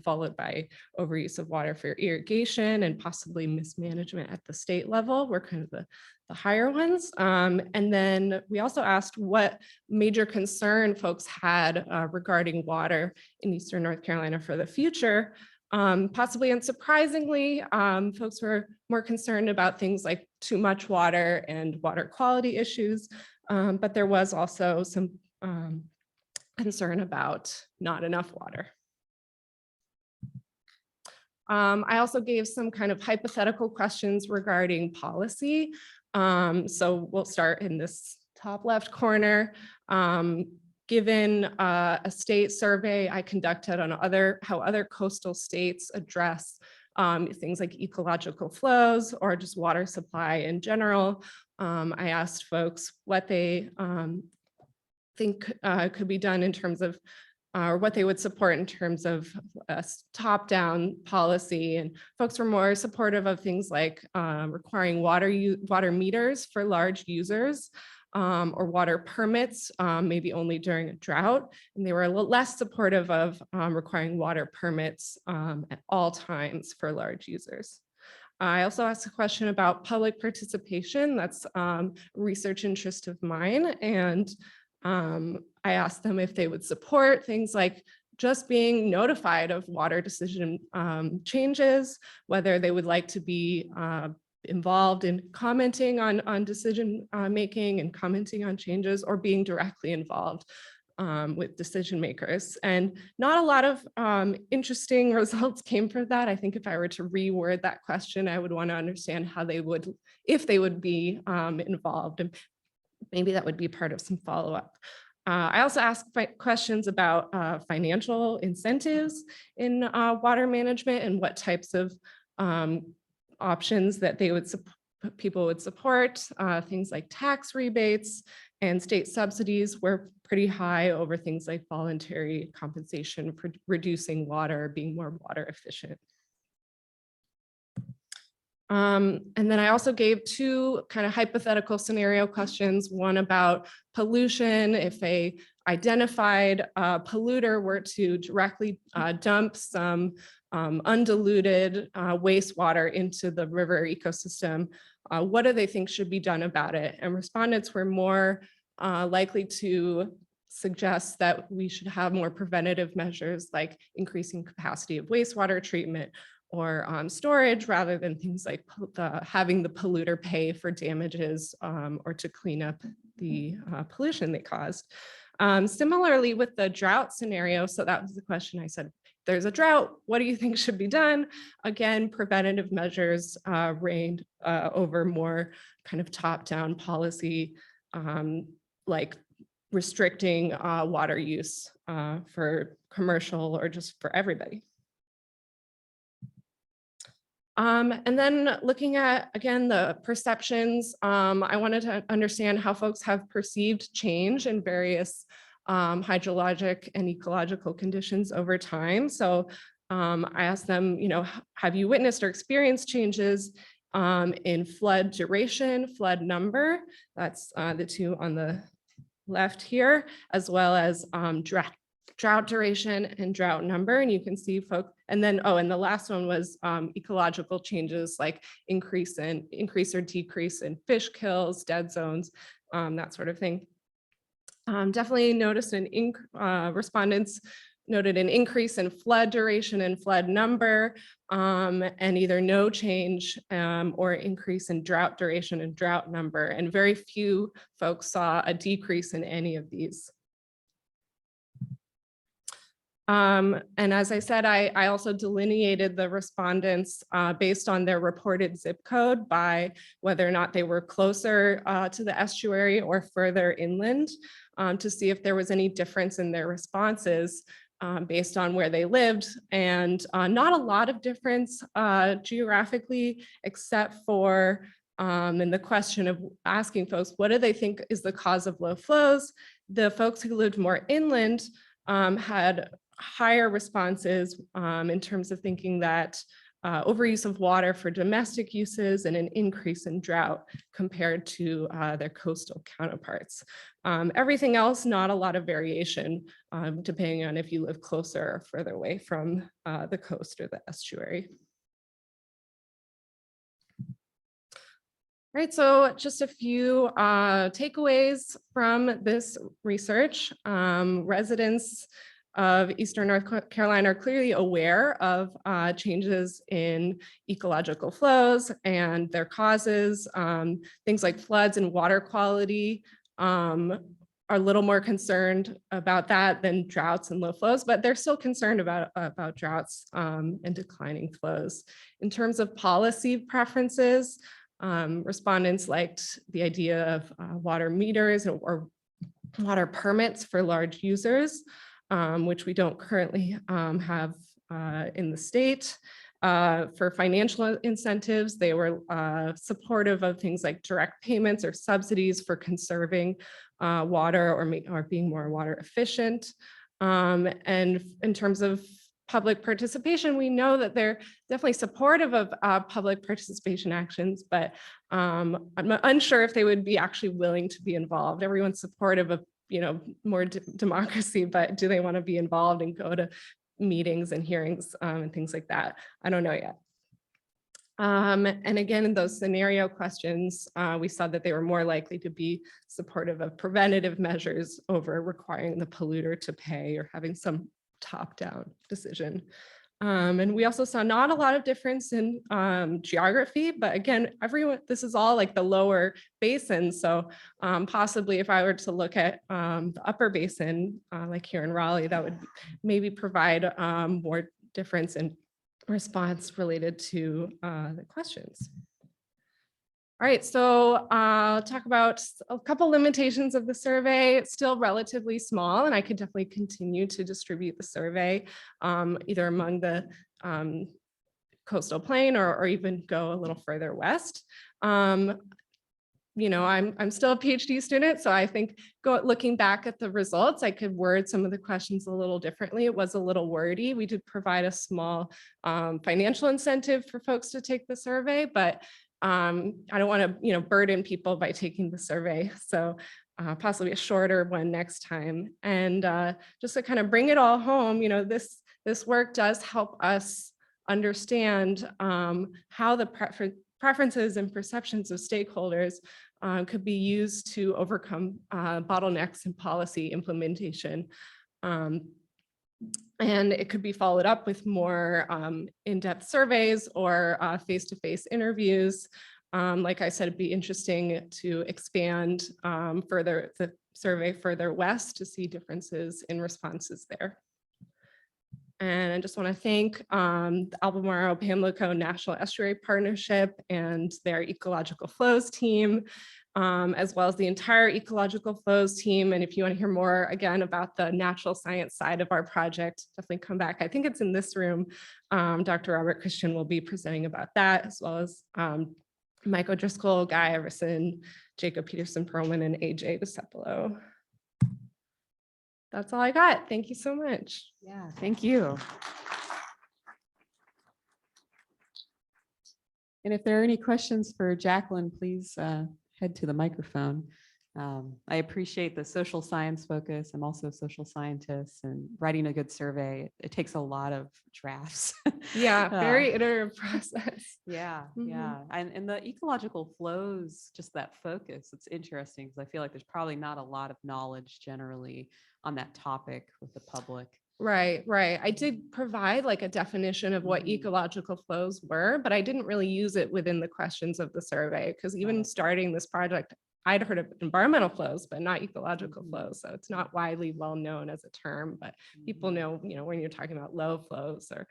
followed by overuse of water for irrigation and possibly mismanagement at the state level were kind of the higher ones. And then we also asked what major concern folks had regarding water in Eastern North Carolina for the future. Possibly unsurprisingly, folks were more concerned about things like too much water and water quality issues, but there was also some concern about not enough water. I also gave some kind of hypothetical questions regarding policy. So we'll start in this top left corner. Given a state survey I conducted on how other coastal states address things like ecological flows or just water supply in general, I asked folks what they think could be done in terms of or what they would support in terms of a top-down policy. And folks were more supportive of things like requiring water meters for large users, or water permits, maybe only during a drought. And they were a little less supportive of requiring water permits at all times for large users. I also asked a question about public participation. That's a research interest of mine. And I asked them if they would support things like just being notified of water decision changes, whether they would like to be involved in commenting on decision making and commenting on changes, or being directly involved with decision makers. And not a lot of interesting results came from that. I think if I were to reword that question, I would want to understand how they would, if they would be involved, and maybe that would be part of some follow-up. I also asked questions about financial incentives in water management and what types of options that they would people would support. Things like tax rebates and state subsidies were pretty high over things like voluntary compensation for reducing water, being more water efficient. And then I also gave two kind of hypothetical scenario questions, one about pollution. If a identified polluter were to directly dump some undiluted wastewater into the river ecosystem, what do they think should be done about it? And respondents were more likely to suggest that we should have more preventative measures like increasing capacity of wastewater treatment or storage, rather than things like having the polluter pay for damages or to clean up the pollution they caused. Similarly with the drought scenario, so that was the question I said, there's a drought, what do you think should be done? Again, preventative measures reigned over more kind of top-down policy, like restricting water use for commercial or just for everybody. And then looking at, again, the perceptions, I wanted to understand how folks have perceived change in various hydrologic and ecological conditions over time. So I asked them, have you witnessed or experienced changes in flood duration, flood number? That's the two on the left here, as well as drought duration and drought number. And you can see folks, and then, and the last one was ecological changes like increase or decrease in fish kills, dead zones, that sort of thing. Definitely noticed respondents noted an increase in flood duration and flood number, and either no change or increase in drought duration and drought number. And very few folks saw a decrease in any of these. And as I said, I also delineated the respondents based on their reported zip code by whether or not they were closer to the estuary or further inland, to see if there was any difference in their responses based on where they lived. And not a lot of difference geographically, except for in the question of asking folks, what do they think is the cause of low flows? The folks who lived more inland had higher responses in terms of thinking that overuse of water for domestic uses and an increase in drought compared to their coastal counterparts. Everything else, not a lot of variation, depending on if you live closer or further away from the coast or the estuary. Right, so just a few takeaways from this research. Residents of Eastern North Carolina are clearly aware of changes in ecological flows and their causes. Things like floods and water quality are a little more concerned about that than droughts and low flows, but they're still concerned about droughts and declining flows. In terms of policy preferences, respondents liked the idea of water meters or water permits for large users, which we don't currently have in the state. For financial incentives, they were supportive of things like direct payments or subsidies for conserving water or being more water efficient. And in terms of public participation, we know that they're definitely supportive of public participation actions, but I'm unsure if they would be actually willing to be involved. Everyone's supportive of more democracy, but do they want to be involved and go to meetings and hearings and things like that? I don't know yet. And again, in those scenario questions, we saw that they were more likely to be supportive of preventative measures over requiring the polluter to pay or having some top-down decision. And we also saw not a lot of difference in geography, but again, this is all like the lower basin. So possibly if I were to look at the upper basin, like here in Raleigh, that would maybe provide more difference in response related to the questions. All right, so I'll talk about a couple limitations of the survey. It's still relatively small, and I could definitely continue to distribute the survey either among the coastal plain or even go a little further west. I'm still a PhD student, so I think looking back at the results, I could word some of the questions a little differently. It was a little wordy. We did provide a small financial incentive for folks to take the survey, but I don't want to, burden people by taking the survey. So possibly a shorter one next time. And just to kind of bring it all home, this work does help us understand how the preferences and perceptions of stakeholders could be used to overcome bottlenecks in policy implementation. And it could be followed up with more in-depth surveys or face-to-face interviews. Like I said, it'd be interesting to expand further the survey further west to see differences in responses there. And I just want to thank the Albemarle-Pamlico National Estuary Partnership and their Ecological Flows team, as well as the entire Ecological Flows team. And if you want to hear more, again, about the natural science side of our project, definitely come back. I think it's in this room. Dr. Robert Christian will be presenting about that, as well as Mike O'Driscoll, Guy Everson, Jacob Peterson-Perlman, and AJ DeCepolo. That's all I got. Thank you so much. Yeah, thank you. And if there are any questions for Jaclyn, please head to the microphone. I appreciate the social science focus. I'm also a social scientist, and writing a good survey, it takes a lot of drafts. Yeah, very iterative process. Yeah, yeah. And the ecological flows, just that focus, it's interesting because I feel like there's probably not a lot of knowledge generally on that topic with the public. Right. I did provide like a definition of what ecological flows were, but I didn't really use it within the questions of the survey because even starting this project, I'd heard of environmental flows, but not ecological flows. So it's not widely well known as a term, but people know, when you're talking about low flows or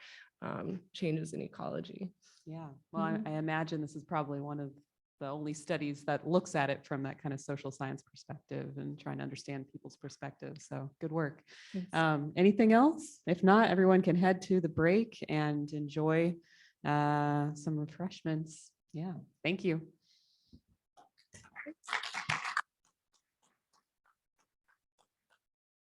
changes in ecology. Yeah. Well, I imagine this is probably one of the only studies that looks at it from that kind of social science perspective and trying to understand people's perspective. So good work. Anything else? If not, everyone can head to the break and enjoy some refreshments. Yeah. Thank you.